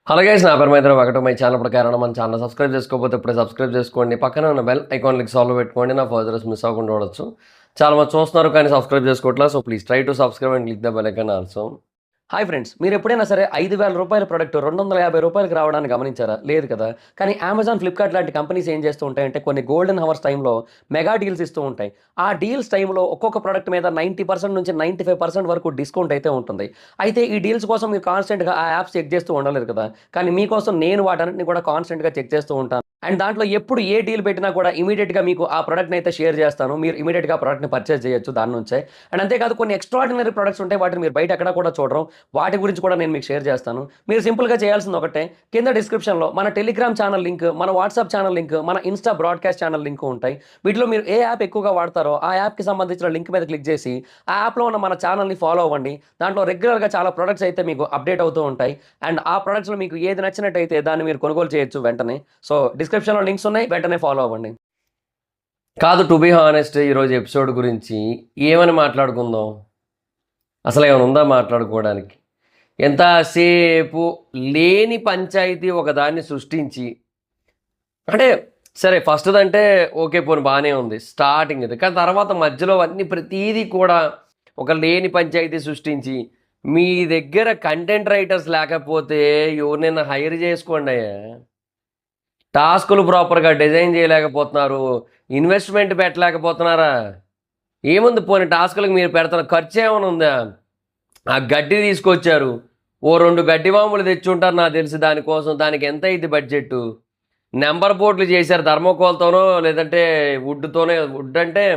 Hello guys, నా పేరు మైత్రి. ఒకటి మై ఛానల్ ప్రకారం మన ఛానల్ సబ్స్క్రైబ్ చేసుకోకపోతే ఇప్పుడే సబ్స్క్రైబ్ చేసుకోండి. పక్కన ఉన్న బెల్ ఐకాన్ లిక్ సాల్వ్ పెట్టుకోండి. నా ఫర్దర్స్ మిస్ అవ్వకుండా ఉండొచ్చు. చాలా మంది చూస్తున్నారు కానీ సబ్స్క్రైబ్ చేసుకోవట్లేదు. So please try to subscribe and click the bell icon also. Hi friends, మీరు ఎప్పుడైనా సరే 5,000 రూపాయల ప్రోడక్ట్ 250 రూపాయలకి రావడానికి గమనించారా? లేదు కదా. కానీ అమెజాన్, ఫ్లిప్కార్ట్ లాంటి కంపెనీస్ ఏం చేస్తూ ఉంటాయంటే కొన్ని గోల్డెన్ హవర్స్ టైంలో మెగా డీల్స్ ఇస్తూ ఉంటాయి. ఆ డీల్స్ టైంలో ఒక్కొక్క ప్రోడక్ట్ మీద 90% నుంచి 95% వరకు డిస్కౌంట్ అయితే ఉంటుంది. అయితే ఈ డీల్స్ కోసం మీరు కాన్స్టెంట్గా ఆ యాప్స్ చెక్ చేస్తూ ఉండలేదు కదా. కానీ మీకోసం నేను వాటన్నిటిని కూడా కాన్స్టెంట్గా చెక్ చేస్తూ ఉంటాను. అండ్ దాంట్లో ఎప్పుడు ఏ డీల్ పెట్టినా కూడా ఇమీడియట్గా మీకు ఆ ప్రోడక్ట్ని అయితే షేర్ చేస్తాను. మీరు ఇమీడియట్గా ఆ ప్రోడక్ట్ని పర్చేస్ చేయొచ్చు దాని నుంచే. అండ్ అంతేకాదు కొన్ని ఎక్స్ట్రాడినరీ ప్రొడక్ట్స్ ఉంటాయి, వాటిని మీరు బయట ఎక్కడా కూడా చూడరు. వాటి గురించి కూడా నేను మీకు షేర్ చేస్తాను. మీరు సింపుల్గా చేయాల్సింది ఒకటే, కింద డిస్క్రిప్షన్లో మన టెలిగ్రామ్ ఛానల్ లింక్, మన వాట్సాప్ ఛానల్ లింక్, మన ఇన్స్టా బ్రాడ్కాస్ట్ ఛానల్ లింక్ ఉంటాయి. వీటిలో మీరు ఏ యాప్ ఎక్కువగా వాడతారో ఆ యాప్కి సంబంధించిన లింక్ మీద క్లిక్ చేసి ఆ యాప్లో ఉన్న మన ఛానల్ని ఫాలో అవ్వండి. దాంట్లో రెగ్యులర్గా చాలా ప్రొడక్ట్స్ అయితే మీకు అప్డేట్ అవుతూ ఉంటాయి. అండ్ ఆ ప్రొడక్ట్స్లో మీకు ఏది నచ్చినట్టయితే దాన్ని మీరు కొనుగోలు చేయొచ్చు వెంటనే. సో డిస్క్రిప్షన్లో లింక్స్ ఉన్నాయి, వెంటనే ఫాలో అవ్వండి. కాదు, టు బీ హానెస్ట్, ఈరోజు ఎపిసోడ్ గురించి ఏమని మాట్లాడుకుందాం? అసలు ఏమైనా ఉందా మాట్లాడుకోవడానికి? ఎంతసేపు లేని పంచాయతీ ఒకదాన్ని సృష్టించి, అంటే సరే ఫస్ట్దంటే ఓకే, పోనీ బాగానే ఉంది స్టార్టింగ్ ఇది. కానీ తర్వాత మధ్యలో అన్ని ప్రతీదీ కూడా ఒక లేని పంచాయతీ సృష్టించి, మీ దగ్గర కంటెంట్ రైటర్స్ లేకపోతే ఎవరినైనా హైర్ చేసుకోండి అయ్యా. టాస్కులు ప్రాపర్గా డిజైన్ చేయలేకపోతున్నారు, ఇన్వెస్ట్మెంట్ పెట్టలేకపోతున్నారా? ఏముంది, పోనీ టాస్కులకు మీరు పెడతారు, ఖర్చు ఏమైనా ఉందా? ఆ గడ్డి తీసుకొచ్చారు, ఓ 2 గడ్డి వాములు తెచ్చుంటారు నాకు తెలిసి దానికోసం. దానికి ఎంత అయింది బడ్జెట్? నెంబర్ బోర్డులు చేశారు ధర్మకోల్తోనో లేదంటే వుడ్తోనే. వుడ్ అంటే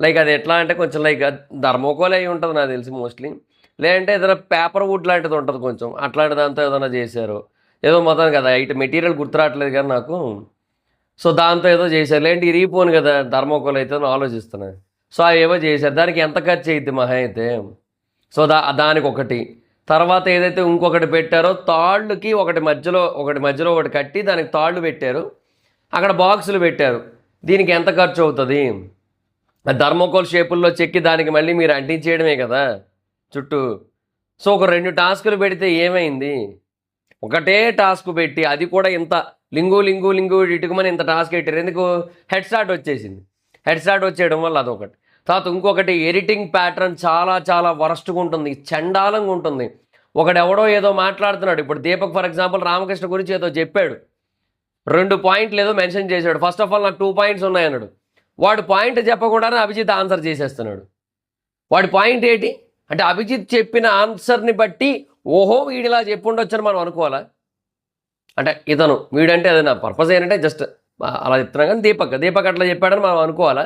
లైక్ అది ఎట్లా అంటే కొంచెం లైక్ ధర్మకోల్ అయి ఉంటుంది నాకు తెలిసి మోస్ట్లీ. లేదంటే ఏదైనా పేపర్ వుడ్ లాంటిది ఉంటుంది కొంచెం, అట్లాంటి దాంతో ఏదైనా చేశారు. ఏదో మొత్తం కదా ఐటమ్ మెటీరియల్ గుర్తురావట్లేదు కానీ నాకు. సో దాంతో ఏదో చేశారు, లేదంటే ఇరిగిపోను కదా ధర్మకోల్ అయితే ఆలోచిస్తున్నాను. సో అవి ఏవో చేశారు. దానికి ఎంత ఖర్చు అయింది మహా అయితే? సో దానికి ఒకటి. తర్వాత ఏదైతే ఇంకొకటి పెట్టారో తాళ్ళుకి ఒకటి మధ్యలో ఒకటి కట్టి దానికి తాళ్ళు పెట్టారు, అక్కడ బాక్సులు పెట్టారు. దీనికి ఎంత ఖర్చు అవుతుంది? ధర్మకోల్ షేపుల్లో చెక్కి దానికి మళ్ళీ మీరు అంటించేయడమే కదా చుట్టూ. సో ఒక 2 టాస్కులు పెడితే ఏమైంది? ఒకటే టాస్క్ పెట్టి అది కూడా ఇంత లింగు ఇటుకమని ఇంత టాస్క్ పెట్టారు. ఎందుకు? హెడ్ స్టార్ట్ వచ్చేసింది. హెడ్ స్టార్ట్ వచ్చేయడం వల్ల అదొకటి. తర్వాత ఇంకొకటి, ఎడిటింగ్ ప్యాటర్న్ చాలా చాలా వరస్ట్గా ఉంటుంది, చండాలంగా ఉంటుంది. ఒకడెవడో ఏదో మాట్లాడుతున్నాడు. ఇప్పుడు దీపక్ ఫర్ ఎగ్జాంపుల్ రామకృష్ణ గురించి ఏదో చెప్పాడు, 2 పాయింట్లు ఏదో మెన్షన్ చేశాడు. ఫస్ట్ ఆఫ్ ఆల్ నాకు 2 పాయింట్స్ ఉన్నాయన్నాడు. వాడు పాయింట్ చెప్పకుండానే అభిజిత్ ఆన్సర్ చేసేస్తున్నాడు. వాడి పాయింట్ ఏంటి అంటే అభిజిత్ చెప్పిన ఆన్సర్ని బట్టి ఓహో వీడిలా చెప్పుండొచ్చని మనం అనుకోవాలా? అంటే ఇతను వీడంటే అది నా పర్పస్ ఏంటంటే జస్ట్ అలా చెప్తున్నాం. కానీ దీపక్ అట్లా చెప్పాడని మనం అనుకోవాలా?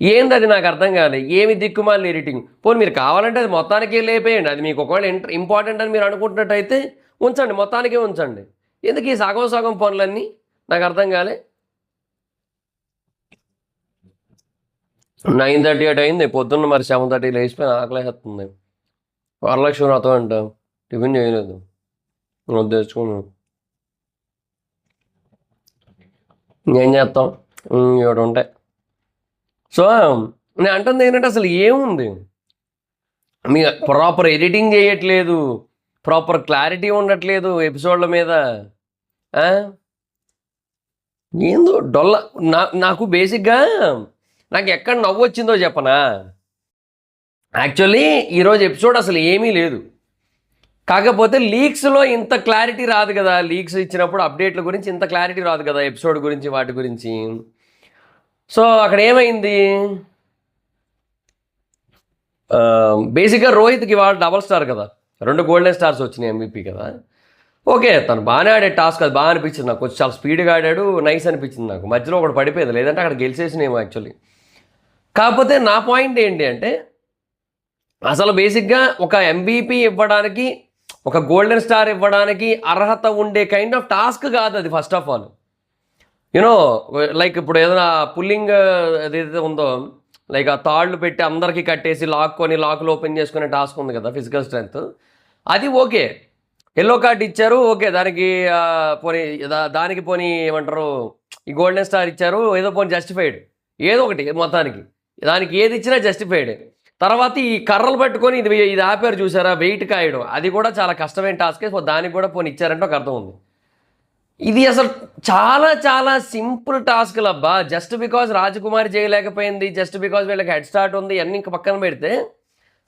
ఏంది అది నాకు అర్థం కాదు. ఏమి దిక్కుమాలి ఎడిటింగ్. పోనీ మీరు కావాలంటే అది మొత్తానికి లేపేయండి. అది మీకు ఒకవేళ ఇంపార్టెంట్ అని మీరు అనుకుంటున్నట్టయితే ఉంచండి, మొత్తానికే ఉంచండి. ఎందుకు ఈ సగం పనులన్నీ నాకు అర్థం కాలే. 9:38 అయింది పొద్దున్న. మరి 7:30 లేచిపోయిన ఆకలేస్తుంది. వరలక్ష్మి వ్రతం అంట, టిఫిన్ చేయలేదు, తెచ్చుకున్నాను. ఏం చేస్తాం, ఇవి ఉంటాయి. సో నేను అంటుంది ఏంటంటే అసలు ఏముంది, మీ ప్రాపర్ ఎడిటింగ్ చేయట్లేదు, ప్రాపర్ క్లారిటీ ఉండట్లేదు ఎపిసోడ్ల మీద. ఏందో డొల్ల. నాకు బేసిక్గా నాకు ఎక్కడ నవ్వు వచ్చిందో చెప్పనా? యాక్చువల్లీ ఈరోజు ఎపిసోడ్ అసలు ఏమీ లేదు, కాకపోతే లీక్స్లో ఇంత క్లారిటీ రాదు కదా. లీక్స్ ఇచ్చినప్పుడు అప్డేట్ల గురించి ఇంత క్లారిటీ రాదు కదా ఎపిసోడ్ గురించి, వాటి గురించి. సో అక్కడ ఏమైంది, బేసిక్గా రోహిత్కి వాళ్ళు డబల్ స్టార్ కదా, 2 గోల్డెన్ స్టార్స్ వచ్చినాయి, MVP కదా. ఓకే, తను బాగానే ఆడే టాస్క్, అది బాగా అనిపించింది నాకు. కొంచెం చాలా స్పీడ్గా ఆడాడు, నైస్ అనిపించింది నాకు. మధ్యలో ఒకటి పడిపోయేది, లేదంటే అక్కడ గెలిచేసినేమో యాక్చువల్లీ. కాకపోతే నా పాయింట్ ఏంటి అంటే అసలు బేసిక్గా ఒక MVP ఇవ్వడానికి, ఒక గోల్డెన్ స్టార్ ఇవ్వడానికి అర్హత ఉండే కైండ్ ఆఫ్ టాస్క్ కాదు అది. First of all you know like ఇప్పుడు ఏదైనా పుల్లింగ్ ఏదైతే ఉందో, లైక్ ఆ తాళ్ళు పెట్టి అందరికీ కట్టేసి లాకులు ఓపెన్ చేసుకునే టాస్క్ ఉంది కదా, ఫిజికల్ స్ట్రెంగ్త్, అది ఓకే. ఎల్లో కార్డ్ ఇచ్చారు, ఓకే. దానికి పోనీ ఏమంటారు, ఈ గోల్డెన్ స్టార్ ఇచ్చారు, ఏదో పోనీ జస్టిఫైడ్, ఏదో ఒకటి మొత్తానికి. దానికి ఏది ఇచ్చినా జస్టిఫైడ్. తర్వాత ఈ కర్రలు పట్టుకొని ఇది ఆపారు చూసారా, వెయిట్ కాయడం, అది కూడా చాలా కష్టమైన టాస్కే. సో దానికి కూడా పోనీ ఇచ్చారంటే ఒక అర్థం ఉంది. ఇది అసలు చాలా చాలా సింపుల్ టాస్క్లు అబ్బా. జస్ట్ బికాజ్ రాజకుమారి చేయలేకపోయింది, జస్ట్ బికాజ్ వీళ్ళకి హెడ్ స్టార్ట్ ఉంది, అన్నీ ఇంకా పక్కన పెడితే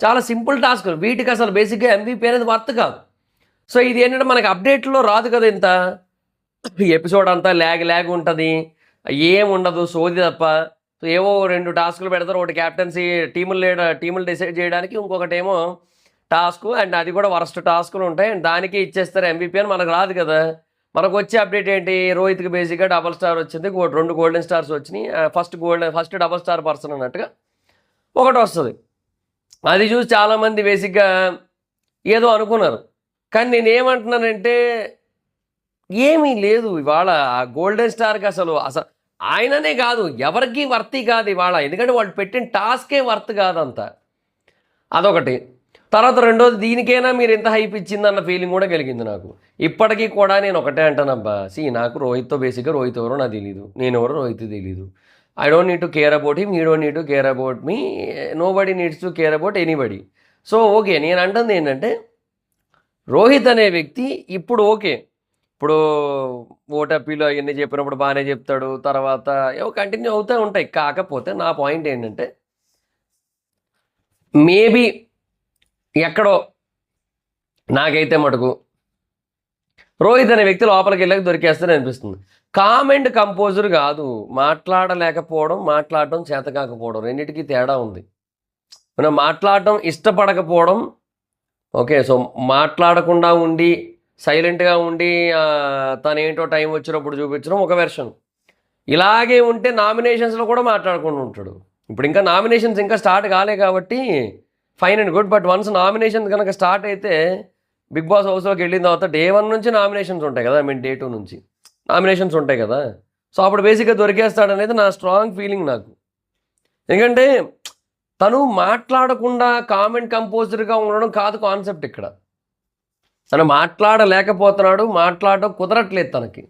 చాలా సింపుల్ టాస్క్లు. వీటికి అసలు బేసిక్గా MVP అనేది వర్త్ కాదు. సో ఇది ఏంటంటే మనకి అప్డేట్లో రాదు కదా, ఇంత ఎపిసోడ్ అంతా ల్యాగ్ ఉంటుంది, ఏం ఉండదు, సోది తప్ప. సో ఏవో 2 టాస్కులు పెడతారు, ఒకటి క్యాప్టెన్సీ టీములు డిసైడ్ చేయడానికి, ఇంకొకటి ఏమో టాస్క్, అండ్ అది కూడా వరస్ట్ టాస్కులు ఉంటాయి, అండ్ దానికి ఇచ్చేస్తారు MVP అని. మనకు రాదు కదా. మనకు వచ్చే అప్డేట్ ఏంటి, రోహిత్కి బేసిక్గా డబల్ స్టార్ వచ్చింది, 2 గోల్డెన్ స్టార్స్ వచ్చినాయి, ఫస్ట్ డబల్ స్టార్ పర్సన్ అన్నట్టుగా ఒకటి వస్తుంది. అది చూసి చాలామంది బేసిక్గా ఏదో అనుకున్నారు. కానీ నేనేమంటున్నానంటే ఏమీ లేదు ఇవాళ. ఆ గోల్డెన్ స్టార్కి అసలు ఆయననే కాదు, ఎవరికి వర్తి కాదు ఇవాళ, ఎందుకంటే వాళ్ళు పెట్టిన టాస్కే వర్త్ కాదంత. అదొకటి. తర్వాత రెండోది, దీనికైనా మీరు ఎంత హైప్ ఇచ్చిందన్న ఫీలింగ్ కూడా కలిగింది నాకు. ఇప్పటికీ కూడా నేను ఒకటే అంటానబ్బా, నాకు రోహిత్తో బేసిక్గా రోహిత్ ఎవరో నాకు తెలీదు, నేను ఎవరో రోహిత్ తెలీదు. I don't need to care about him, he don't need to care about me, nobody needs to care about anybody. So okay, నేను అంటుంది ఏంటంటే రోహిత్ అనే వ్యక్తి ఇప్పుడు ఓకే, ఇప్పుడు ఓటపీలో అవన్నీ చెప్పినప్పుడు బాగానే చెప్తాడు, తర్వాత ఏవో కంటిన్యూ అవుతూ ఉంటాయి. కాకపోతే నా పాయింట్ ఏంటంటే మేబీ ఎక్కడో నాకైతే మటుకు రోహిత్ అనే వ్యక్తి లోపలికి వెళ్ళక దొరికేస్తూనే అనిపిస్తుంది. కామెంట్ కంపోజర్ కాదు, మాట్లాడలేకపోవడం, మాట్లాడటం చేత కాకపోవడం, రెండింటికి తేడా ఉంది. మనం మాట్లాడటం ఇష్టపడకపోవడం ఓకే. సో మాట్లాడకుండా ఉండి సైలెంట్గా ఉండి తనేంటో టైం వచ్చినప్పుడు చూపించడం ఒక వెర్షన్. ఇలాగే ఉంటే నామినేషన్స్లో కూడా మాట్లాడకుండా ఉంటాడు. ఇప్పుడు ఇంకా నామినేషన్స్ ఇంకా స్టార్ట్ కాలే కాబట్టి fine and good. But once nominations కనుక స్టార్ట్ అయితే బిగ్ బాస్ హౌస్లోకి వెళ్ళిన తర్వాత డే 1 నుంచి నామినేషన్స్ ఉంటాయి కదా, డే 2 నుంచి నామినేషన్స్ ఉంటాయి కదా. సో అప్పుడు బేసిక్గా దొరికేస్తాడనేది నా స్ట్రాంగ్ ఫీలింగ్ నాకు. ఎందుకంటే తను మాట్లాడకుండా కామెంట్ కంపోజర్గా ఉండడం కాదు కాన్సెప్ట్ ఇక్కడ. తను మాట్లాడలేకపోతున్నాడు, మాట్లాడడం కుదరట్లేదు తనకి.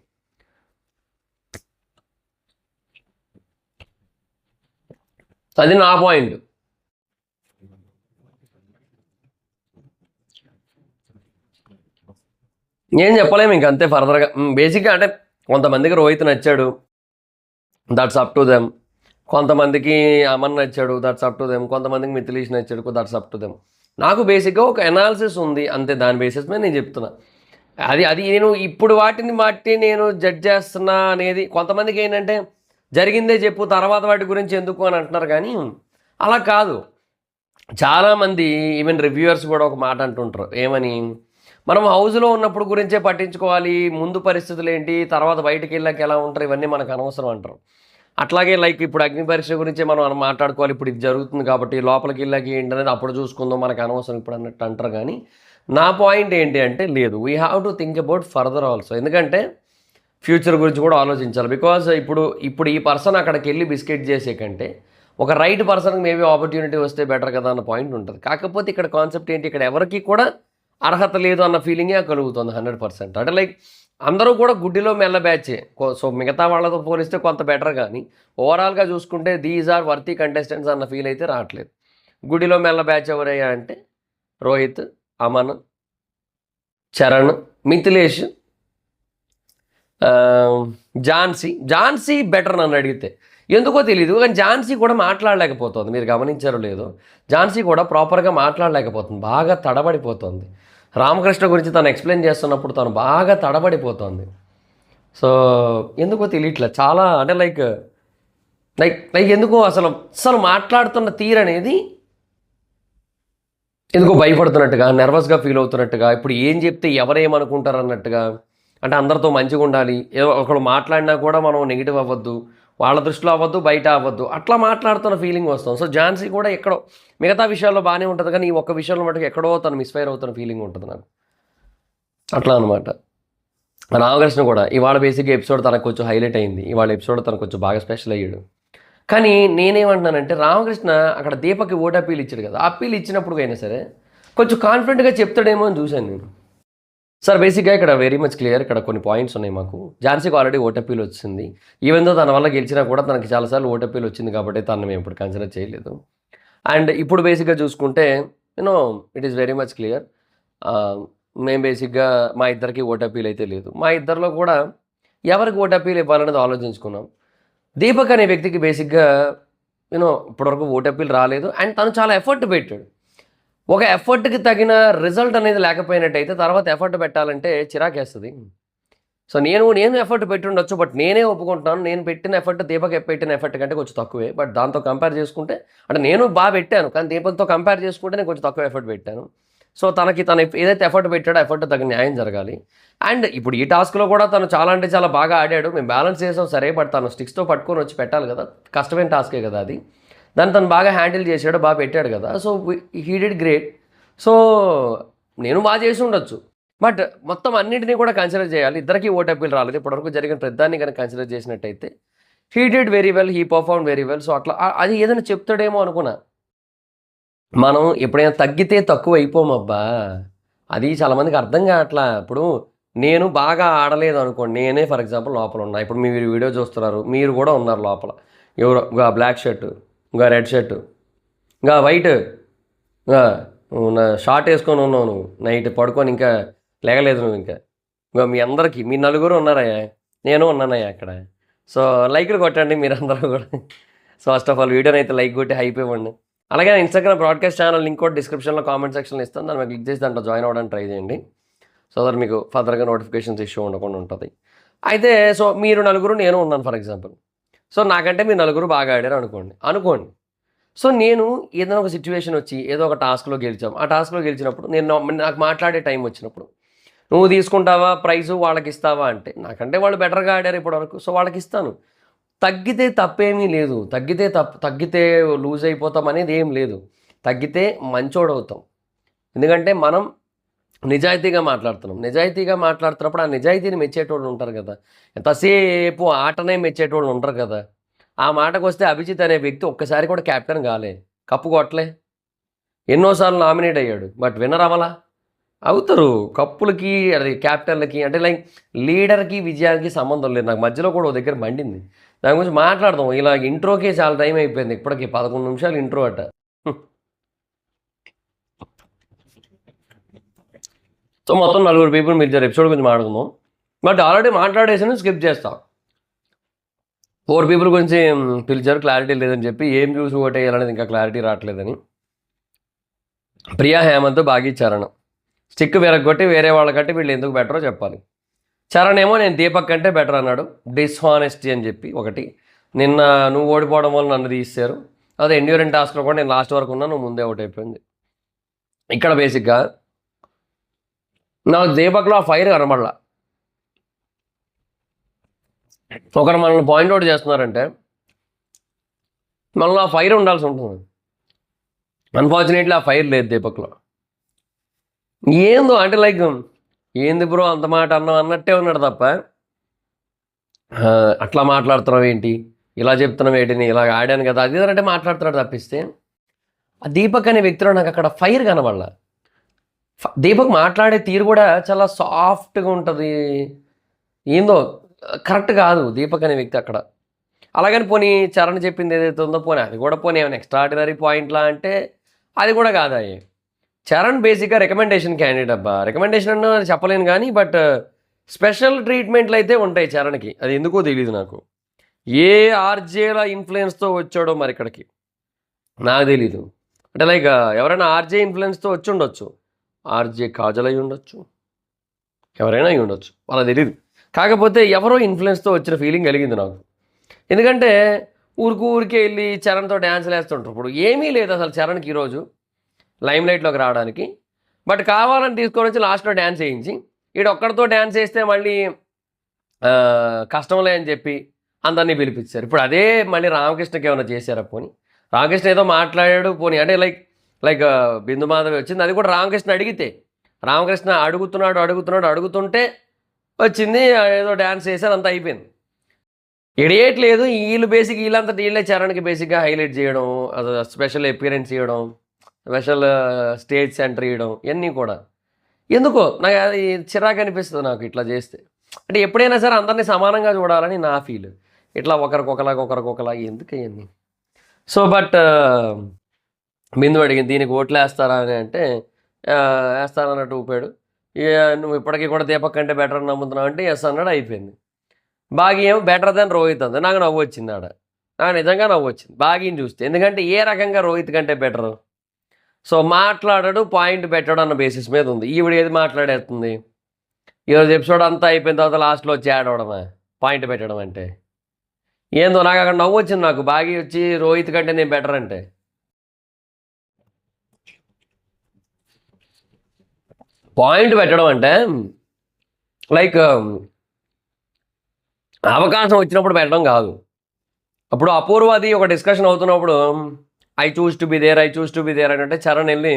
అది నా పాయింట్. ఏం చెప్పలేము ఇంక, అంతే ఫర్దర్గా. బేసిక్గా అంటే కొంతమందికి రోహిత్ నచ్చాడు, దట్స్ అప్ టు దెమ్. కొంతమందికి అమన్ నచ్చాడు, దట్స్ అప్ టు దెమ్. కొంతమందికి మిథిలీష్ నచ్చాడు, దట్స్ అప్ టు దెమ్. నాకు బేసిక్గా ఒక అనాలిసిస్ ఉంది అంతే, దాని బేసిస్ మీద నేను చెప్తున్నా. అది నేను ఇప్పుడు వాటిని బట్టి నేను జడ్జ్ చేస్తున్నా అనేది. కొంతమందికి ఏంటంటే జరిగిందే చెప్పు, తర్వాత వాటి గురించి ఎందుకు అని అంటున్నారు, కానీ అలా కాదు. చాలామంది ఈవెన్ రివ్యూవర్స్ కూడా ఒక మాట అంటుంటారు, ఏమని, మనం హౌస్లో ఉన్నప్పుడు గురించే పట్టించుకోవాలి, ముందు పరిస్థితులు ఏంటి, తర్వాత బయటికి వెళ్ళాక ఎలా ఉంటారు, ఇవన్నీ మనకు అనవసరం అంటారు. అట్లాగే లైక్ ఇప్పుడు అగ్ని పరీక్ష గురించి మనం మాట్లాడుకోవాలి, ఇప్పుడు ఇది జరుగుతుంది కాబట్టి లోపలికి వెళ్ళాక ఏంటి అనేది అప్పుడు చూసుకుందాం, మనకు అనవసరం ఇప్పుడు అన్నట్టు అంటారు. కానీ నా పాయింట్ ఏంటి అంటే లేదు, we have to think about further also. ఎందుకంటే ఫ్యూచర్ గురించి కూడా ఆలోచించాలి. బికాజ్ ఇప్పుడు ఈ పర్సన్ అక్కడికి వెళ్ళి బిస్కెట్ చేసే కంటే ఒక రైట్ పర్సన్కి మేబీ ఆపర్చునిటీ వస్తే బెటర్ కదా అన్న పాయింట్ ఉంటుంది. కాకపోతే ఇక్కడ కాన్సెప్ట్ ఏంటి, ఇక్కడ ఎవరికి కూడా అర్హత లేదు అన్న ఫీలింగే కలుగుతుంది 100%. అంటే లైక్ అందరూ కూడా గుడ్డిలో మెల్ల బ్యాచే. సో మిగతా వాళ్ళతో పోలిస్తే కొంత బెటర్, కానీ ఓవరాల్గా చూసుకుంటే దీస్ ఆర్ వర్తీ కంటెస్టెంట్స్ అన్న ఫీల్ అయితే రావట్లేదు. గుడిలో మెల్ల బ్యాచ్ ఎవరయ్యా అంటే రోహిత్, అమన్, చరణ్, మిథిలేష్, ఝాన్సీ బెటర్ నన్ను అడిగితే. ఎందుకో తెలీదు, కానీ ఝాన్సీ కూడా మాట్లాడలేకపోతుంది. మీరు గమనించారో లేదో, ఝాన్సీ కూడా ప్రాపర్గా మాట్లాడలేకపోతుంది, బాగా తడబడిపోతుంది. రామకృష్ణ గురించి తను ఎక్స్ప్లెయిన్ చేస్తున్నప్పుడు తను బాగా తడబడిపోతుంది. సో ఎందుకో తెలియట్లే చాలా, అంటే లైక్ ఎందుకో అసలు మాట్లాడుతున్న తీరు అనేది ఎందుకో భయపడుతున్నట్టుగా, నర్వస్గా ఫీల్ అవుతున్నట్టుగా, ఇప్పుడు ఏం చెప్తే ఎవరేమనుకుంటారు అన్నట్టుగా. అంటే అందరితో మంచిగా ఉండాలి, ఒకడు మాట్లాడినా కూడా మనం నెగిటివ్ అవ్వద్దు, వాళ్ళ దృష్టిలో అవ్వద్దు, బయట అవ్వద్దు, అట్లా మాట్లాడుతున్న ఫీలింగ్ వస్తుంది. సో ఝాన్సీ కూడా ఎక్కడో మిగతా విషయాల్లో బాగానే ఉంటుంది, కానీ ఈ ఒక్క విషయంలో మటుకు ఎక్కడో తను మిస్ఫైర్ అవుతున్న ఫీలింగ్ ఉంటుంది నాకు. అట్లా అనమాట. రామకృష్ణ కూడా ఇవాళ బేసిక్గా ఎపిసోడ్ తనకు కొంచెం హైలైట్ అయింది, ఇవాళ ఎపిసోడ్ తనకు కొంచెం బాగా స్పెషల్ అయ్యాడు. కానీ నేనేమంటున్నానంటే రామకృష్ణ అక్కడ దీపక్కి ఓటు అప్పీల్ ఇచ్చాడు కదా, అప్పీల్ ఇచ్చినప్పుడు అయినా సరే కొంచెం కాన్ఫిడెంట్గా చెప్తాడేమో అని చూశాను నేను. సార్ బేసిక్గా ఇక్కడ వెరీ మచ్ క్లియర్, ఇక్కడ కొన్ని పాయింట్స్ ఉన్నాయి మాకు. ఝాన్సీకి ఆల్రెడీ ఓటపీలు వచ్చింది, ఈవెన్ దో తన వల్ల గెలిచినా కూడా తనకి చాలాసార్లు ఓటపీలు వచ్చింది కాబట్టి తను మేము ఇప్పుడు కన్సిడర్ చేయలేదు. అండ్ ఇప్పుడు బేసిక్గా చూసుకుంటే you know it is very much clear. మేము బేసిక్గా మా ఇద్దరికి ఓటపీలు అయితే లేదు. మా ఇద్దరిలో కూడా ఎవరికి ఓటపీలు ఇవ్వాలనేది ఆలోచించుకున్నాం. దీపక్ అనే వ్యక్తికి బేసిక్గా ఇప్పటివరకు ఓటపీలు రాలేదు. అండ్ తను చాలా ఎఫర్ట్ పెట్టాడు. ఒక ఎఫర్ట్కి తగిన రిజల్ట్ అనేది లేకపోయినట్టయితే తర్వాత ఎఫర్ట్ పెట్టాలంటే చిరాకేస్తుంది. సో నేను ఎఫర్ట్ పెట్టి ఉండొచ్చు, బట్ నేనే ఒప్పుకుంటున్నాను నేను పెట్టిన ఎఫర్ట్ దీపక్ పెట్టిన ఎఫర్ట్ కంటే కొంచెం తక్కువే. బట్ దాంతో కంపేర్ చేసుకుంటే అంటే నేను బాగా పెట్టాను, కానీ దీపక్తో కంపేర్ చేసుకుంటే నేను కొంచెం తక్కువ ఎఫర్ట్ పెట్టాను. సో తను ఏదైతే ఎఫర్ట్ పెట్టాడో ఎఫర్ట్ తగిన న్యాయం జరగాలి. అండ్ ఇప్పుడు ఈ టాస్క్లో కూడా తను చాలా అంటే చాలా బాగా ఆడాడు. మేము బ్యాలెన్స్ చేసాం సరే, బట్ తను స్టిక్స్తో పట్టుకొని వచ్చి పెట్టాలి కదా, కష్టమైన టాస్కే కదా అది. దాన్ని తను బాగా హ్యాండిల్ చేసాడు, బాగా పెట్టాడు కదా. So he did great. So నేను బాగా చేసి ఉండొచ్చు, బట్ మొత్తం అన్నింటినీ కూడా కన్సిడర్ చేయాలి. ఇద్దరికి ఓటపీలు రాలేదు. ఇప్పటివరకు జరిగిన ప్రతిదాన్ని కనుక కన్సిడర్ చేసినట్టయితే he did very well, he perform very well. So అట్లా అది ఏదైనా చెప్తాడేమో అనుకున్నా. మనం ఎప్పుడైనా తగ్గితే తక్కువ అయిపోమబ్బా, అది చాలామందికి అర్థం కావట్లా. ఇప్పుడు నేను బాగా ఆడలేదు అనుకోండి, నేనే ఫర్ ఎగ్జాంపుల్ లోపల ఉన్నా. ఇప్పుడు మీరు వీడియో చూస్తున్నారు, మీరు కూడా ఉన్నారు లోపల. ఎవరో ఇంకా బ్లాక్ షర్టు, ఇంకా రెడ్ షర్టు, ఇంకా వైట్, ఇంకా షార్ట్ వేసుకొని ఉన్నావు నువ్వు, నైట్ పడుకొని ఇంకా లేగలేదు నువ్వు. ఇంకా మీ అందరికీ మీ నలుగురు ఉన్నారయ్యా, నేను ఉన్నానయ్యా అక్కడ. సో లైక్లు కొట్టండి మీరందరూ కూడా. సో ఫస్ట్ ఆఫ్ ఆల్ వీడియోని అయితే లైక్ కొట్టి హైప్ ఇవ్వండి. అలాగే ఇన్స్టాగ్రామ్ బ్రాడ్కాస్ట్ ఛానల్ లింక్ కూడా డిస్క్రిప్షన్లో కామెంట్ సెక్షన్లో ఇస్తాను. దాన్ని క్లిక్ చేసి దాంట్లో జాయిన్ అవ్వడానికి ట్రై చేయండి. సో దట్ మీకు ఫర్దర్గా నోటిఫికేషన్స్ ఇష్యూ ఉండకుండా ఉంటుంది. అయితే సో మీరు నలుగురు, నేను ఉన్నాను ఫర్ ఎగ్జాంపుల్. సో నాకంటే మీరు నలుగురు బాగా ఆడారు అనుకోండి. సో నేను ఏదైనా ఒక సిచ్యువేషన్ వచ్చి ఏదో ఒక టాస్క్లో గెలిచాం. ఆ టాస్క్లో గెలిచినప్పుడు నాకు మాట్లాడే టైం వచ్చినప్పుడు నువ్వు తీసుకుంటావా ప్రైజు, వాళ్ళకి ఇస్తావా అంటే నాకంటే వాళ్ళు బెటర్గా ఆడారు ఇప్పటివరకు, సో వాళ్ళకి ఇస్తాను. తగ్గితే తప్పేమీ లేదు. తగ్గితే లూజ్ అయిపోతాం అనేది ఏం లేదు. తగ్గితే మంచోడవుతాం. ఎందుకంటే మనం నిజాయితీగా మాట్లాడుతున్నప్పుడు ఆ నిజాయితీని మెచ్చేటోళ్ళు ఉంటారు కదా. ఎంతసేపు ఆటనే మెచ్చేటోళ్ళు ఉంటారు కదా. ఆ మాటకు వస్తే అభిజిత్ అనే వ్యక్తి ఒక్కసారి కూడా కెప్టెన్ కాలే, కప్పు కొట్టలే. ఎన్నోసార్లు నామినేట్ అయ్యాడు, బట్ విన్నర్ అవ్వలా. అవుతారు కప్పులకి, అది క్యాప్టెన్లకి, అంటే లైక్ లీడర్కి విజయానికి సంబంధం లేదు. నాకు మధ్యలో కూడా ఓ దగ్గర మండింది, దాని గురించి మాట్లాడదాం. ఇలా ఇంట్రోకే చాలా టైం అయిపోయింది, ఇప్పటికి 11 నిమిషాలు ఇంట్రో అట. సో మొత్తం 4 పీపుల్ మీరు ఎపిసోడ్ గురించి మాట్లాడుకుందాం, బట్ ఆల్రెడీ మాట్లాడేసాను, స్కిప్ చేస్తాం. 4 పీపుల్ గురించి పిలిచారు, క్లారిటీ లేదని చెప్పి ఏం చూసి ఓటేయాలనేది ఇంకా క్లారిటీ రావట్లేదని. ప్రియా, హేమంత్, బాగా చరణ్ స్టిక్ విరగొట్టి వేరే వాళ్ళకంటే వీళ్ళు ఎందుకు బెటరో చెప్పాలి. చరణ్ ఏమో నేను దీపక్ కంటే బెటర్ అన్నాడు, డిస్హానెస్టీ అని చెప్పి ఒకటి. నిన్న నువ్వు ఓడిపోవడం వల్ల నన్ను తీస్తారు, అదే ఎండ్యూరెంట్ టాస్క్లో కూడా నేను లాస్ట్ వరకు ఉన్నా, నువ్వు ముందే అవుట్ అయిపోయింది. ఇక్కడ బేసిక్గా నాకు దీపక్లో ఆ ఫైర్ కనబడలా. ఒకరు మనల్ని పాయింట్అవుట్ చేస్తున్నారంటే మనలో ఆ ఫైర్ ఉండాల్సి ఉంటుంది. అన్ఫార్చునేట్లీ ఆ ఫైర్ లేదు దీపక్లో. ఏందో అంటే లైక్ ఏంది బ్రో అంత మాట అన్నావు అన్నట్టే ఉన్నాడు తప్ప, అట్లా మాట్లాడుతున్నావు ఏంటి, ఇలా చెప్తున్నావు ఏంటి, నేను ఇలా ఆడాను కదా అది అంటే మాట్లాడుతున్నాడు తప్పిస్తే ఆ దీపక్ అనే వ్యక్తిలో నాకు అక్కడ ఫైర్ కనబడాల. దీపక్ మాట్లాడే తీరు కూడా చాలా సాఫ్ట్గా ఉంటుంది, ఏందో కరెక్ట్ కాదు దీపక్ అనే వ్యక్తి అక్కడ. అలాగని పోనీ చరణ్ చెప్పింది ఏదైతే ఉందో పోనీ అది కూడా పోనీ ఏమైనా ఎక్స్ట్రాడినరీ పాయింట్లా అంటే అది కూడా కాదు. అయ్యి చరణ్ బేసిక్గా రికమెండేషన్ క్యాండిడేట్ అబ్బా. రికమెండేషన్ అన్న చెప్పలేను కానీ బట్ స్పెషల్ ట్రీట్మెంట్లు అయితే ఉంటాయి చరణ్కి, అది ఎందుకో తెలియదు నాకు. ఏ ఆర్జేల ఇన్ఫ్లుయెన్స్తో వచ్చాడో మరి ఇక్కడికి నాకు తెలీదు. అంటే లైక్ ఎవరైనా ఆర్జే ఇన్ఫ్లుయెన్స్తో వచ్చి ఉండొచ్చు, ఆర్జే కాజల్ అయి ఉండొచ్చు, ఎవరైనా అయి ఉండొచ్చు, వాళ్ళకి తెలియదు. కాకపోతే ఎవరో ఇన్ఫ్లుయెన్స్తో వచ్చిన ఫీలింగ్ కలిగింది నాకు. ఎందుకంటే ఊరికే వెళ్ళి చరణ్తో డ్యాన్స్లు వేస్తుంటారు. ఇప్పుడు ఏమీ లేదు అసలు చరణ్కి ఈరోజు లైమ్ లైట్లోకి రావడానికి, బట్ కావాలని తీసుకొని వచ్చి లాస్ట్లో డ్యాన్స్ వేయించి వీడు ఒక్కడితో డ్యాన్స్ వేస్తే మళ్ళీ కష్టంలే అని చెప్పి అందరినీ పిలిపించారు. ఇప్పుడు అదే మళ్ళీ రామకృష్ణకి ఏమైనా చేశారా పోనీ? రామకృష్ణ ఏదో మాట్లాడాడు పోనీ, అంటే లైక్ బిందు మాధవి వచ్చింది, అది కూడా రామకృష్ణ అడిగితే, రామకృష్ణ అడుగుతుంటే వచ్చింది, ఏదో డ్యాన్స్ చేశారు, అంతా అయిపోయింది. ఎడియట్లేదు వీళ్ళంతా వీళ్ళే చరణ్కి బేసిక్గా హైలైట్ చేయడం, స్పెషల్ అపియరెన్స్ ఇవ్వడం, స్పెషల్ స్టేజ్ సెంటర్ ఇవ్వడం, ఇవన్నీ కూడా ఎందుకో నాకు అది చిరాకు అనిపిస్తుంది నాకు ఇట్లా చేస్తే. అంటే ఎప్పుడైనా సరే అందరినీ సమానంగా చూడాలని నా ఫీల్, ఇట్లా ఒకరికొకలా ఎందుకు అవన్నీ. సో బట్ బిందు అడిగింది దీనికి ఓట్లు వేస్తారా అని అంటే వేస్తానన్నట్టు ఊపాడు. నువ్వు ఇప్పటికీ కూడా దీపక్ కంటే బెటర్ అని నమ్ముతున్నావు అంటే ఎస్ అన్నాడు, అయిపోయింది. బాగా ఏమో బెటర్ దెన్ రోహిత్ అంది. నాకు నవ్వు వచ్చింది ఆడ, నాకు నిజంగా నవ్వు వచ్చింది బాగీని చూస్తే. ఎందుకంటే ఏ రకంగా రోహిత్ కంటే బెటరు? సో మాట్లాడాడు, పాయింట్ పెట్టాడు అన్న బేసిస్ మీద ఉంది. ఈవిడ ఏది మాట్లాడేస్తుంది? ఈరోజు ఎపిసోడ్ అంతా అయిపోయిన తర్వాత లాస్ట్లో వచ్చి యాడ్ అవడమా పాయింట్ పెట్టడం అంటే? ఏందో నాకు అక్కడ నవ్వు వచ్చింది. నాకు బాగా వచ్చి రోహిత్ కంటే నేను బెటర్ అంటే పాయింట్ పెట్టడం అంటే లైక్ అవకాశం వచ్చినప్పుడు పెట్టడం కాదు. అప్పుడు అపూర్వది ఒక డిస్కషన్ అవుతున్నప్పుడు I choose to be there అని అంటే చరణ్ వెళ్ళి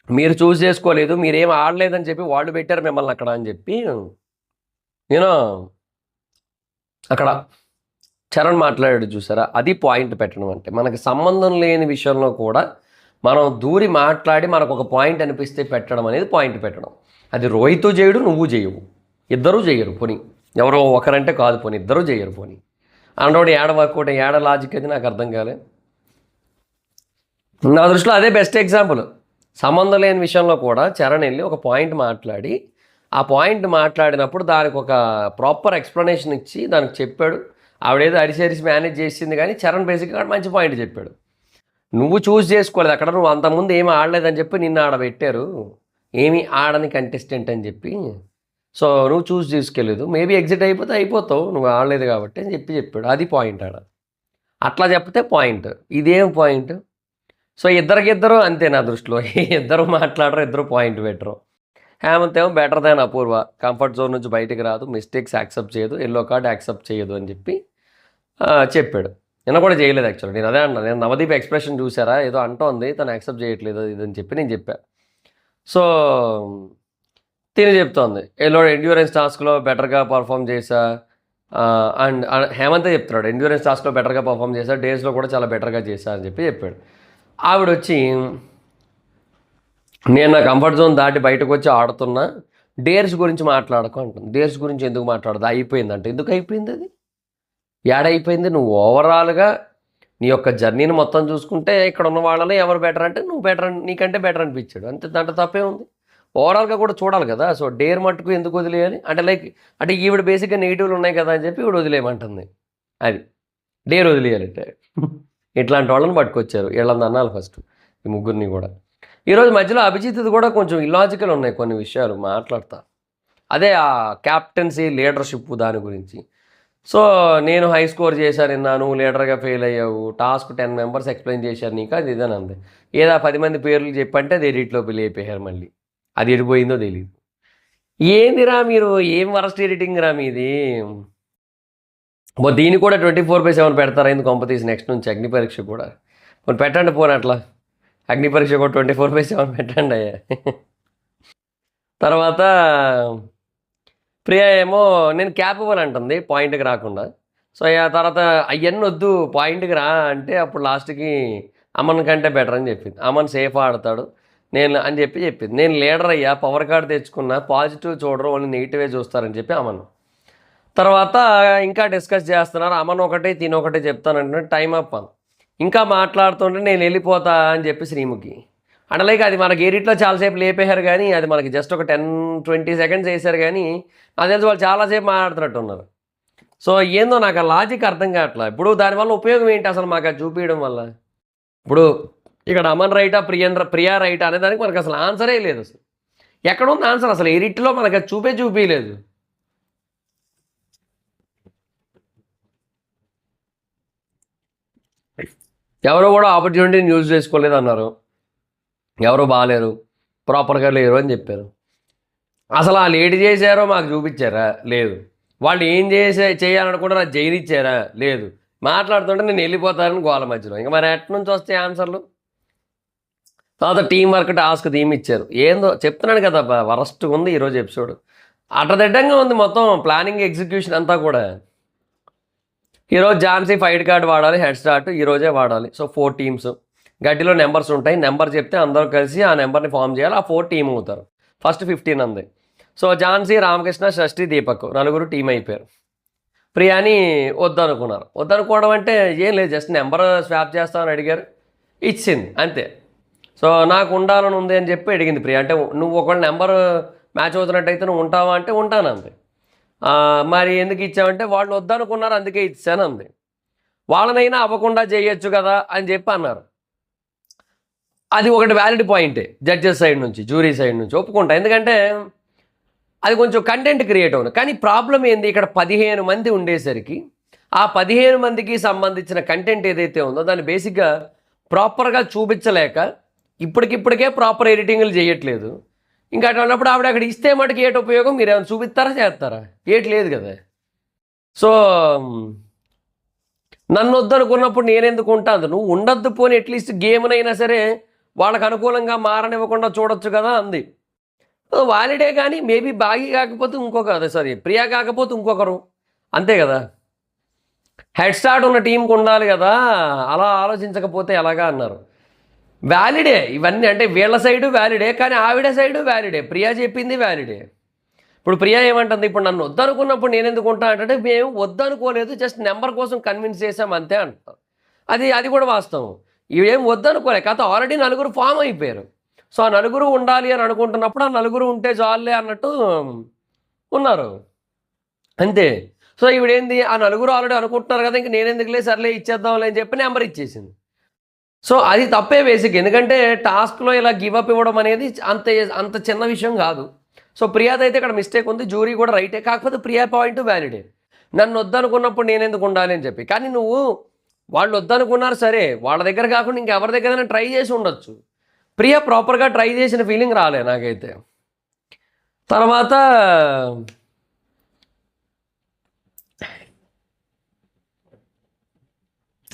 మీరు చూస్ చేసుకోలేదు, మీరేం ఆడలేదని చెప్పి వాళ్ళు పెట్టారు మిమ్మల్ని అక్కడ అని చెప్పి నేను అక్కడ చరణ్ మాట్లాడాడు చూసారా, అది పాయింట్ పెట్టడం అంటే. మనకి సంబంధం లేని విషయంలో కూడా మనం దూరి మాట్లాడి మనకు ఒక పాయింట్ అనిపిస్తే పెట్టడం అనేది పాయింట్ పెట్టడం. అది రోహిత్ చేయడు, నువ్వు చేయవు, ఇద్దరూ చేయరు పోనీ, ఎవరో ఒకరంటే కాదు పోనీ, ఇద్దరూ చేయరు పోనీ. అండోడు ఏడ వర్కౌట్ ఏడ లాజిక్ అది నాకు అర్థం కాలే. నా దృష్టిలో అదే బెస్ట్ ఎగ్జాంపుల్. సంబంధం లేని విషయంలో కూడా చరణ్ వెళ్ళి ఒక పాయింట్ మాట్లాడి ఆ పాయింట్ మాట్లాడినప్పుడు దానికి ఒక ప్రాపర్ ఎక్స్ప్లెనేషన్ ఇచ్చి దానికి చెప్పాడు. ఆవిడేదో అరిసి మేనేజ్ చేసింది, కానీ చరణ్ బేసిక్గా మంచి పాయింట్ చెప్పాడు. నువ్వు చూస్ చేసుకోలేదు అక్కడ, నువ్వు అంతకుముందు ఏమీ ఆడలేదని చెప్పి నిన్ను ఆడబెట్టారు, ఏమీ ఆడని కంటెస్టెంట్ అని చెప్పి. సో నువ్వు చూస్ చేసుకెళ్ళలేదు, మేబీ ఎగ్జిట్ అయిపోతే అయిపోతావు, నువ్వు ఆడలేదు కాబట్టి అని చెప్పాడు. అది పాయింట్ ఆడ. అట్లా చెప్తే పాయింట్. ఇదేం పాయింట్? సో ఇద్దరికిద్దరు అంతే నా దృష్టిలో. ఇద్దరు మాట్లాడరు, ఇద్దరు పాయింట్ పెట్టరు. హేమంత్ ఏమో బెటర్ దాన్ అపూర్వ, కంఫర్ట్ జోన్ నుంచి బయటకు రాదు, మిస్టేక్స్ యాక్సెప్ట్ చేయదు, ఎల్లో కార్డ్ యాక్సెప్ట్ చేయదు అని చెప్పి చెప్పాడు. నిన్న కూడా చేయలేదు యాక్చువల్లీ. నేను అదే అన్నా, నేను నవదీప్ ఎక్స్ప్రెషన్ చూసారా, ఏదో అంటోంది తను యాక్సెప్ట్ చేయట్లేదు ఇదని చెప్పి నేను చెప్పా. సో తిని చెప్తోంది ఎల్లో ఎండ్యూరెన్స్ టాస్క్లో బెటర్గా పర్ఫామ్ చేశా అండ్ హేమంతే చెప్తున్నాడు ఎండ్యూరెన్స్ టాస్క్లో బెటర్గా పర్ఫామ్ చేశా, డేస్లో కూడా చాలా బెటర్గా చేశా అని చెప్పి చెప్పాడు. ఆవిడ వచ్చి నేను నా కంఫర్ట్ జోన్ దాటి బయటకు వచ్చి ఆడుతున్నా, డేర్స్ గురించి మాట్లాడకు అంటుంది. డేర్స్ గురించి ఎందుకు మాట్లాడదు? అయిపోయిందంటే ఎందుకు అయిపోయింది? అది ఏడైపోయింది? నువ్వు ఓవరాల్గా నీ యొక్క జర్నీని మొత్తం చూసుకుంటే ఇక్కడ ఉన్న వాళ్ళలో ఎవరు బెటర్ అంటే నువ్వు బెటర్, నీకంటే బెటర్ అనిపించాడు అంతే, దాంట్లో తప్పే ఉంది. ఓవరాల్గా కూడా చూడాలి కదా. సో డేర్ మట్టుకు ఎందుకు వదిలేయాలి అంటే అంటే ఈవిడ బేసిక్గా నెగిటివ్లు ఉన్నాయి కదా అని చెప్పి ఈవిడ వదిలేయమంటుంది. అది డేర్ వదిలేయాలంటే ఇట్లాంటి వాళ్ళని పట్టుకొచ్చారు. వీళ్ళని అన్నాలి ఫస్ట్ ఈ ముగ్గురిని కూడా. ఈరోజు మధ్యలో అభిజిత్ది కూడా కొంచెం ఇలాజికల్ ఉన్నాయి కొన్ని విషయాలు మాట్లాడతా. అదే ఆ క్యాప్టెన్సీ లీడర్షిప్ దాని గురించి. సో నేను హై స్కోర్ చేశాను నిన్న, నువ్వు లీడర్గా ఫెయిల్ అయ్యావు, టాస్క్ 10 మెంబర్స్ ఎక్స్ప్లెయిన్ చేశారు నీకు, అది ఇదేనంది. ఏదా 10 మంది పేర్లు చెప్పంటే అది ఎడిట్లో వెళ్ళిపోయారు. మళ్ళీ అది ఎడిపోయిందో తెలియదు. ఏందిరా మీరు, ఏం వరస్ట్ ఎడిటింగ్ రా మీది. దీన్ని కూడా 24/7 పెడతారా ఎందుకు కొంపతీసి నెక్స్ట్ నుంచి అగ్ని పరీక్ష కూడా కొన్ని పెట్టండి. పోనీ అట్లా అగ్ని పరీక్ష కూడా 24/7 పెట్టండి అయ్యా. తర్వాత ప్రియా ఏమో నేను క్యాప్ ఇవ్వాలంటుంది పాయింట్కి రాకుండా. సో ఆ తర్వాత అవన్నీ వద్దు పాయింట్కి రా అంటే అప్పుడు లాస్ట్కి అమన్ కంటే బెటర్ అని చెప్పింది. అమన్ సేఫ్ ఆడతాడు నేను అని చెప్పింది. నేను లీడర్ అయ్యా, పవర్ కార్డు తెచ్చుకున్నా, పాజిటివ్ చూడరు వాళ్ళు నెగిటివే చూస్తారని చెప్పి అమన్. తర్వాత ఇంకా డిస్కస్ చేస్తున్నారు. అమన్ ఒకటే తినొకటే చెప్తానంటే టైం అప్ అని ఇంకా మాట్లాడుతుంటే నేను వెళ్ళిపోతా అని చెప్పి శ్రీముఖి అంటే లైక్ అది మనకి ఎడిట్లో చాలాసేపు లేపేశారు, కానీ అది మనకి జస్ట్ ఒక 10-20 సెకండ్స్ వేసారు, కానీ అది తెలిసి వాళ్ళు చాలాసేపు మాట్లాడుతున్నట్టు ఉన్నారు. సో ఏందో నాకు ఆ లాజిక్ అర్థం కావట్లా. ఇప్పుడు దానివల్ల ఉపయోగం ఏంటి అసలు మాకు అది చూపించడం వల్ల? ఇప్పుడు ఇక్కడ అమన్ రైటా ప్రియా రైటా అనే దానికి మనకు అసలు ఆన్సరే లేదు. అసలు ఎక్కడుంది ఆన్సర్? అసలు ఎడిట్లో మనకు అది చూపించలేదు. ఎవరో కూడా ఆపర్చునిటీని యూజ్ చేసుకోలేదు అన్నారు, ఎవరో బాగాలేరు, ప్రాపర్గా లేరు అని చెప్పారు. అసలు వాళ్ళు ఏటి చేశారో మాకు చూపించారా? లేదు. వాళ్ళు ఏం చేయాలనుకుంటారో అది జైలు ఇచ్చారా? లేదు. మాట్లాడుతుంటే నేను వెళ్ళిపోతానని గోల మధ్యలో. ఇంకా మరి ఎట్ నుంచి వస్తాయి ఆన్సర్లు? తర్వాత టీం వర్క్ టాస్క్ థీమ్ ఇచ్చారు. ఏందో చెప్తున్నాను కదా, వరస్ట్ ఉంది ఈరోజు ఎపిసోడ్. అటదిడ్డంగా ఉంది మొత్తం ప్లానింగ్ ఎగ్జిక్యూషన్ అంతా కూడా. ఈరోజు ఝాన్సీ ఫైట్ కార్డ్ వాడాలి, హెడ్ స్టార్ట్ ఈరోజే వాడాలి. సో 4 టీమ్స్, గడ్డిలో నెంబర్స్ ఉంటాయి, నెంబర్ చెప్తే అందరూ కలిసి ఆ నెంబర్ని ఫామ్ చేయాలి. ఆ 4 టీమ్ అవుతారు. ఫస్ట్ 15 అంది. సో ఝాన్సీ, రామకృష్ణ, షష్ఠి, దీపక్ 4 టీం అయిపోయారు. ప్రియాని వద్దనుకున్నారు. వద్దనుకోవడం అంటే ఏం లేదు, జస్ట్ నెంబర్ స్వాప్ చేస్తామని అడిగారు. ఇచ్చింది అంతే. సో నాకు ఉండాలని ఉంది అని చెప్పి అడిగింది ప్రియ. అంటే నువ్వు ఒకవేళ నెంబర్ మ్యాచ్ అవుతున్నట్టయితే నువ్వు ఉంటావా అంటే ఉంటాను అంది. మరి ఎందుకు ఇచ్చావంటే వాళ్ళు వద్దనుకున్నారు అందుకే ఇచ్చాను అంది. వాళ్ళనైనా అవ్వకుండా చేయొచ్చు కదా అని చెప్పి అన్నారు. అది ఒకటి వ్యాలిడ్ పాయింటే జడ్జెస్ సైడ్ నుంచి, జ్యూరీ సైడ్ నుంచి ఒప్పుకుంటా. ఎందుకంటే అది కొంచెం కంటెంట్ క్రియేట్ అవును. కానీ ప్రాబ్లం ఏంది, ఇక్కడ 15 మంది ఉండేసరికి ఆ 15 మందికి సంబంధించిన కంటెంట్ ఏదైతే ఉందో దాన్ని బేసిక్గా ప్రాపర్గా చూపించలేక ఇప్పటికిప్పటికే ప్రాపర్ ఎడిటింగ్లు చేయట్లేదు. ఇంకా అట్లా అన్నప్పుడు ఆవిడ అక్కడ ఇస్తే మటుకు ఏటి ఉపయోగం, మీరు ఏమైనా చూపిస్తారా చేస్తారా, ఏటి లేదు కదా. సో నన్ను వద్దనుకున్నప్పుడు నేనెందుకు ఉంటాను, నువ్వు ఉండొద్దు పోని అట్లీస్ట్ గేమ్నైనా సరే వాళ్ళకు అనుకూలంగా మారనివ్వకుండా చూడొచ్చు కదా అంది. వాలిడే కానీ మేబీ బాగి కాకపోతే ఇంకొక అదే సారీ ప్రియా కాకపోతే ఇంకొకరు, అంతే కదా. హెడ్ స్టార్ట్ ఉన్న టీంకి ఉండాలి కదా, అలా ఆలోచించకపోతే ఎలాగా అన్నారు. వ్యాలిడే ఇవన్నీ, అంటే వీళ్ళ సైడు వ్యాలిడే కానీ ఆవిడ సైడు వ్యాలిడే, ప్రియా చెప్పింది వ్యాలిడే. ఇప్పుడు ప్రియా ఏమంటుంది, ఇప్పుడు నన్ను వద్దనుకున్నప్పుడు నేను ఎందుకు ఉంటా అంటే మేము వద్దనుకోలేదు, జస్ట్ నెంబర్ కోసం కన్విన్స్ చేసాం అంతే అంటారు. అది కూడా వాస్తవం. ఇవేం వద్దనుకోలే, కాకపోతే ఆల్రెడీ నలుగురు ఫామ్ అయిపోయారు. సో ఆ నలుగురు ఉండాలి అని అనుకుంటున్నప్పుడు ఆ నలుగురు ఉంటే చాలులే అన్నట్టు ఉన్నారు అంతే. సో ఈవిడేంది, ఆ నలుగురు ఆల్రెడీ అనుకుంటున్నారు కదా, ఇంక నేనెందుకులే సర్లే ఇచ్చేద్దాంలే అని చెప్పి నెంబర్ ఇచ్చేసింది. సో అది తప్పే బేసిక్, ఎందుకంటే టాస్క్లో ఇలా గివప్ ఇవ్వడం అనేది అంత చిన్న విషయం కాదు. సో ప్రియాదైతే ఇక్కడ మిస్టేక్ ఉంది, జ్యూరీ కూడా రైటే. కాకపోతే ప్రియా పాయింట్ వ్యాలిడే, నన్ను వద్దనుకున్నప్పుడు నేనెందుకు ఉండాలి అని చెప్పి. కానీ నువ్వు వాళ్ళు వద్దనుకున్నారు సరే, వాళ్ళ దగ్గర కాకుండా ఇంకెవరి దగ్గరైనా ట్రై చేసి ఉండొచ్చు. ప్రియా ప్రాపర్గా ట్రై చేసిన ఫీలింగ్ రాలే నాకైతే. తర్వాత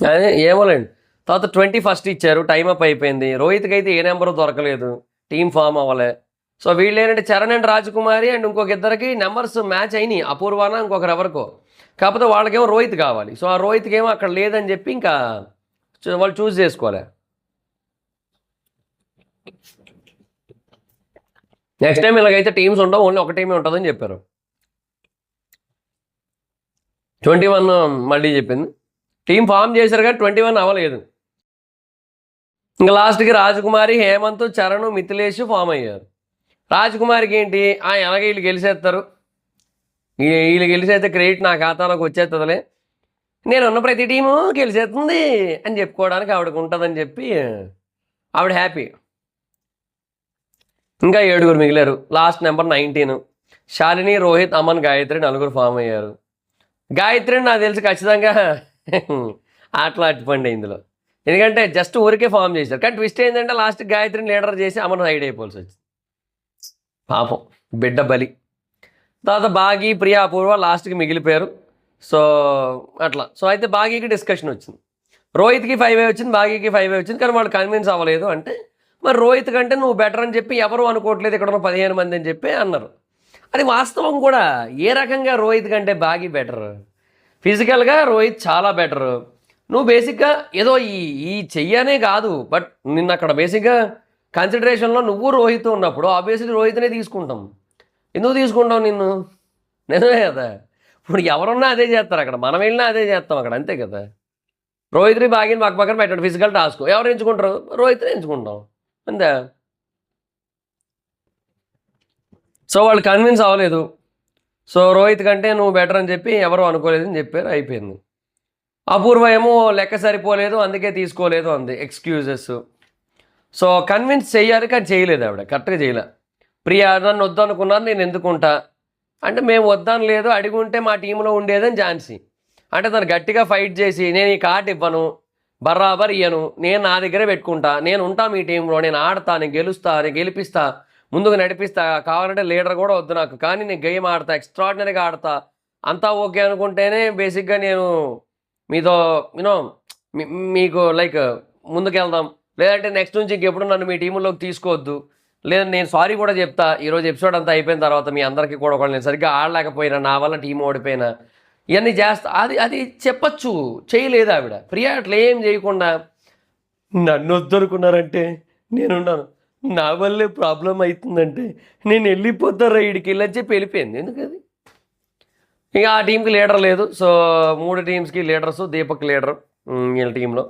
అదే ఏమోలేండి. తర్వాత 21 ఇచ్చారు, టైం అప్ అయిపోయింది. రోహిత్కి అయితే ఏ నెంబరు దొరకలేదు, టీం ఫామ్ అవ్వలే. సో వీళ్ళు ఏంటంటే చరణ్ అండ్ రాజకుమారి అండ్ ఇంకొక ఇద్దరికి నెంబర్స్ మ్యాచ్ అయినాయి, అపూర్వాన ఇంకొకరు ఎవరికో. కాకపోతే వాళ్ళకేమో రోహిత్ కావాలి. సో ఆ రోహిత్కి ఏమో అక్కడ లేదని చెప్పి ఇంకా వాళ్ళు చూస్ చేసుకోలే. నెక్స్ట్ టైం ఇలాగైతే టీమ్స్ ఉండవు, ఓన్లీ ఒక టీమే ఉంటుందని చెప్పారు. 21 మళ్ళీ చెప్పింది, టీం ఫామ్ చేశారు కానీ 21 అవ్వలేదు. ఇంకా లాస్ట్కి రాజకుమారి, హేమంత్, చరణ్, మిథిలేష్ ఫామ్ అయ్యారు. రాజకుమారికి ఏంటి, ఎలాగ వీళ్ళు గెలిచేస్తారు, వీళ్ళు గెలిచేస్తే క్రెడిట్ నా ఖాతాలోకి వచ్చేస్తుందిలే, నేను ఉన్న ప్రతి టీము గెలిచేస్తుంది అని చెప్పుకోవడానికి ఆవిడకు ఉంటుందని చెప్పి ఆవిడ హ్యాపీ. ఇంకా 7 మిగిలారు. లాస్ట్ నెంబర్ 19 శాలిని, రోహిత్, అమన్, గాయత్రి నలుగురు ఫామ్ అయ్యారు. గాయత్రిని నాకు తెలిసి ఖచ్చితంగా ఆటలు అట్టుపండి ఇందులో, ఎందుకంటే జస్ట్ ఊరికే ఫామ్ చేశారు. కానీ ట్విస్ట్ ఏంటంటే లాస్ట్ గాయత్రిని లీడర్ చేసి అమన్ హైడ్ అయిపోవాల్సి వచ్చింది. పాపం బిడ్డ బలి. తర్వాత బాగి, ప్రియా, అపూర్వ లాస్ట్కి మిగిలిపోయారు. సో అట్లా. సో అయితే బాగీకి డిస్కషన్ వచ్చింది, రోహిత్కి 5 వచ్చింది, బాగీకి 5 వచ్చింది. కానీ వాళ్ళు కన్విన్స్ అవ్వలేదు. అంటే మరి రోహిత్ కంటే నువ్వు బెటర్ అని చెప్పి ఎవరు అనుకోవట్లేదు, ఇక్కడ ఉన్న 15 మంది అని చెప్పి అన్నారు. అది వాస్తవం కూడా. ఏ రకంగా రోహిత్ కంటే బాగి బెటర్, ఫిజికల్గా రోహిత్ చాలా బెటర్. నువ్వు బేసిక్గా ఏదో ఈ చెయ్యనే కాదు, బట్ నిన్న అక్కడ బేసిక్గా కన్సిడరేషన్లో నువ్వు రోహిత్ ఉన్నప్పుడు ఆబ్వియస్లీ రోహిత్నే తీసుకుంటాం. ఎందుకు తీసుకుంటాం నిన్ను, నిజమే కదా. ఇప్పుడు ఎవరున్నా అదే చేస్తారు అక్కడ, మనం వెళ్ళినా అదే చేస్తాం అక్కడ, అంతే కదా. రోహిత్ని బాగిని మాకు పక్కన పెట్టండి, ఫిజికల్ టాస్క్ ఎవరు ఎంచుకుంటారు, రోహిత్ని ఎంచుకుంటాం అంతే. సో వాళ్ళు కన్విన్స్ అవ్వలేదు. సో రోహిత్ కంటే నువ్వు బెటర్ అని చెప్పి ఎవరు అనుకోలేదని చెప్పారు, అయిపోయింది. అపూర్వ ఏమో లెక్క సరిపోలేదు అందుకే తీసుకోలేదు అంది, ఎక్స్క్యూజెస్. సో కన్విన్స్ చేయాలి కానీ చేయలేదు ఆవిడ, కరెక్ట్గా చేయలే. ప్రియా నన్ను వద్దనుకున్నారు, నేను ఎందుకుంటా అంటే మేము వద్దని లేదు, అడిగి ఉంటే మా టీంలో ఉండేదని ఝాన్సీ. అంటే తను గట్టిగా ఫైట్ చేసి నేను ఈ కార్డు ఇవ్వను, బరాబర్ ఇయ్యను, నేను నా దగ్గరే పెట్టుకుంటా, నేను ఉంటా మీ టీంలో, నేను ఆడతా, నేను గెలుస్తా, నేను గెలిపిస్తా, ముందుకు నడిపిస్తా, కావాలంటే లీడర్ కూడా వద్దు నాకు, కానీ నేను గేమ్ ఆడతా, ఎక్స్ట్రాడినరీగా ఆడతా, అంతా ఓకే అనుకుంటేనే బేసిక్గా నేను మీతో యూనో మీకు లైక్ ముందుకెళ్దాం, లేదంటే నెక్స్ట్ నుంచి ఇంకెప్పుడు నన్ను మీ టీంలోకి తీసుకోవద్దు, లేదా నేను సారీ కూడా చెప్తా ఈరోజు ఎపిసోడ్ అంతా అయిపోయిన తర్వాత మీ అందరికీ కూడా, ఒకవేళ నేను సరిగ్గా ఆడలేకపోయినా, నా వల్ల టీం ఓడిపోయినా, ఇవన్నీ చేస్తా, అది చెప్పచ్చు. చేయలేదు ఆవిడ. ప్రియా అట్లా ఏం చేయకుండా నన్ను వద్దనుకున్నారంటే నేనున్నాను, నా వల్లే ప్రాబ్లం అవుతుందంటే నేను వెళ్ళిపోతారా వీడికి వెళ్ళని చెప్పి వెళ్ళిపోయింది. ఎందుకది ఇక ఆ టీంకి లీడర్ లేదు. సో 3 టీమ్స్కి లీడర్స్, దీపక్ లీడర్ వీళ్ళ టీంలో.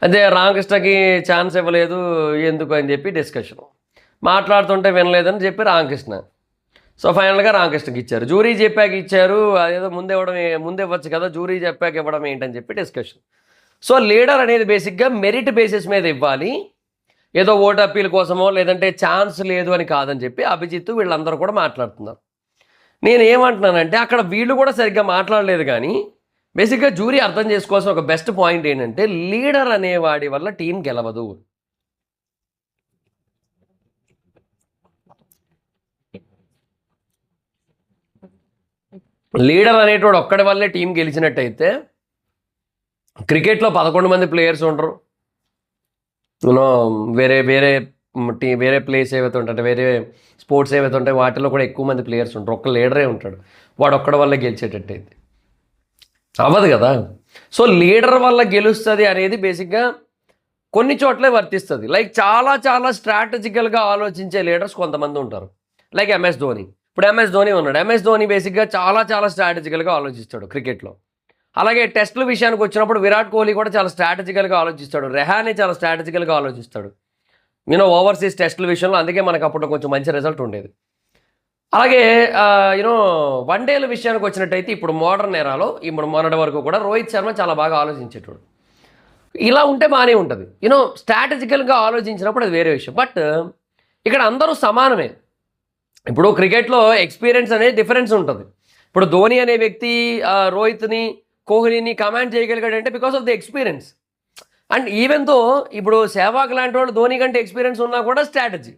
అదే రామకృష్ణకి ఛాన్స్ ఇవ్వలేదు ఎందుకు అని చెప్పి డిస్కషన్, మాట్లాడుతుంటే వినలేదని చెప్పి రామకృష్ణ. సో ఫైనల్గా రామకృష్ణకి ఇచ్చారు. జూరీ చెప్పాక ఇచ్చారు, అదేదో ముందే ఇవ్వచ్చు కదా, జూరీ చెప్పాక ఇవ్వడం ఏంటని చెప్పి డిస్కషన్. సో లీడర్ అనేది బేసిక్గా మెరిట్ బేసిస్ మీద ఇవ్వాలి, ఏదో ఓటు అప్పీల్ కోసమో లేదంటే ఛాన్స్ లేదు అని కాదని చెప్పి అభిజిత్ వీళ్ళందరూ కూడా మాట్లాడుతున్నారు. నేను ఏమంటున్నానంటే అక్కడ వీళ్ళు కూడా సరిగ్గా మాట్లాడలేదు, కానీ బేసిక్గా జూరీ అర్థం చేసుకోవాల్సిన ఒక బెస్ట్ పాయింట్ ఏంటంటే లీడర్ అనేవాడి వల్ల టీం గెలవదు. లీడర్ అనేటోడు ఒక్కడి వల్లే టీం గెలిచినట్టయితే క్రికెట్లో 11 మంది ప్లేయర్స్ ఉండరు, యూనో వేరే వేరే వేరే ప్లేస్ ఏవైతే ఉంటాయి, వేరే స్పోర్ట్స్ ఏవైతే ఉంటాయి వాటిలో కూడా ఎక్కువ మంది ప్లేయర్స్ ఉంటారు, ఒక్క లీడరే ఉంటాడు, వాడు ఒక్కడి వల్ల గెలిచేటట్టయితే అవ్వదు కదా. సో లీడర్ వల్ల గెలుస్తుంది అనేది బేసిక్గా కొన్ని చోట్లే వర్తిస్తుంది. లైక్ చాలా చాలా స్ట్రాటజికల్గా ఆలోచించే లీడర్స్ కొంతమంది ఉంటారు, లైక్ ఎంఎస్ ధోని. ఇప్పుడు ఎంఎస్ ధోని ఉన్నాడు, ఎంఎస్ ధోని బేసిక్గా చాలా చాలా స్ట్రాటజికల్గా ఆలోచిస్తాడు క్రికెట్లో. అలాగే టెస్టుల విషయానికి వచ్చినప్పుడు విరాట్ కోహ్లీ కూడా చాలా స్ట్రాటజికల్గా ఆలోచిస్తాడు, రెహానే చాలా స్ట్రాటజికల్గా ఆలోచిస్తాడు, ఓవర్సీస్ టెస్టుల విషయంలో. అందుకే మనకు అప్పుడు కొంచెం మంచి రిజల్ట్ ఉండేది. అలాగే వన్డేల విషయానికి వచ్చినట్టయితే ఇప్పుడు మోడర్న్ ఎరాలో ఇప్పుడు మొన్నటి వరకు కూడా రోహిత్ శర్మ చాలా బాగా ఆలోచించేటోడు. ఇలా ఉంటే బాగానే ఉంటుంది, స్ట్రాటజికల్గా ఆలోచించినప్పుడు అది వేరే విషయం. బట్ ఇక్కడ అందరూ సమానమే. ఇప్పుడు క్రికెట్లో ఎక్స్పీరియన్స్ అనేది డిఫరెన్స్ ఉంటుంది. ఇప్పుడు ధోని అనే వ్యక్తి రోహిత్ని కోహ్లీని కమాండ్ చేయగలిగాడంటే because of the experience. And ఈవెన్తో ఇప్పుడు సెహ్వాగ్ లాంటి వాళ్ళు ధోని కంటే ఎక్స్పీరియన్స్ ఉన్నా కూడా strategy.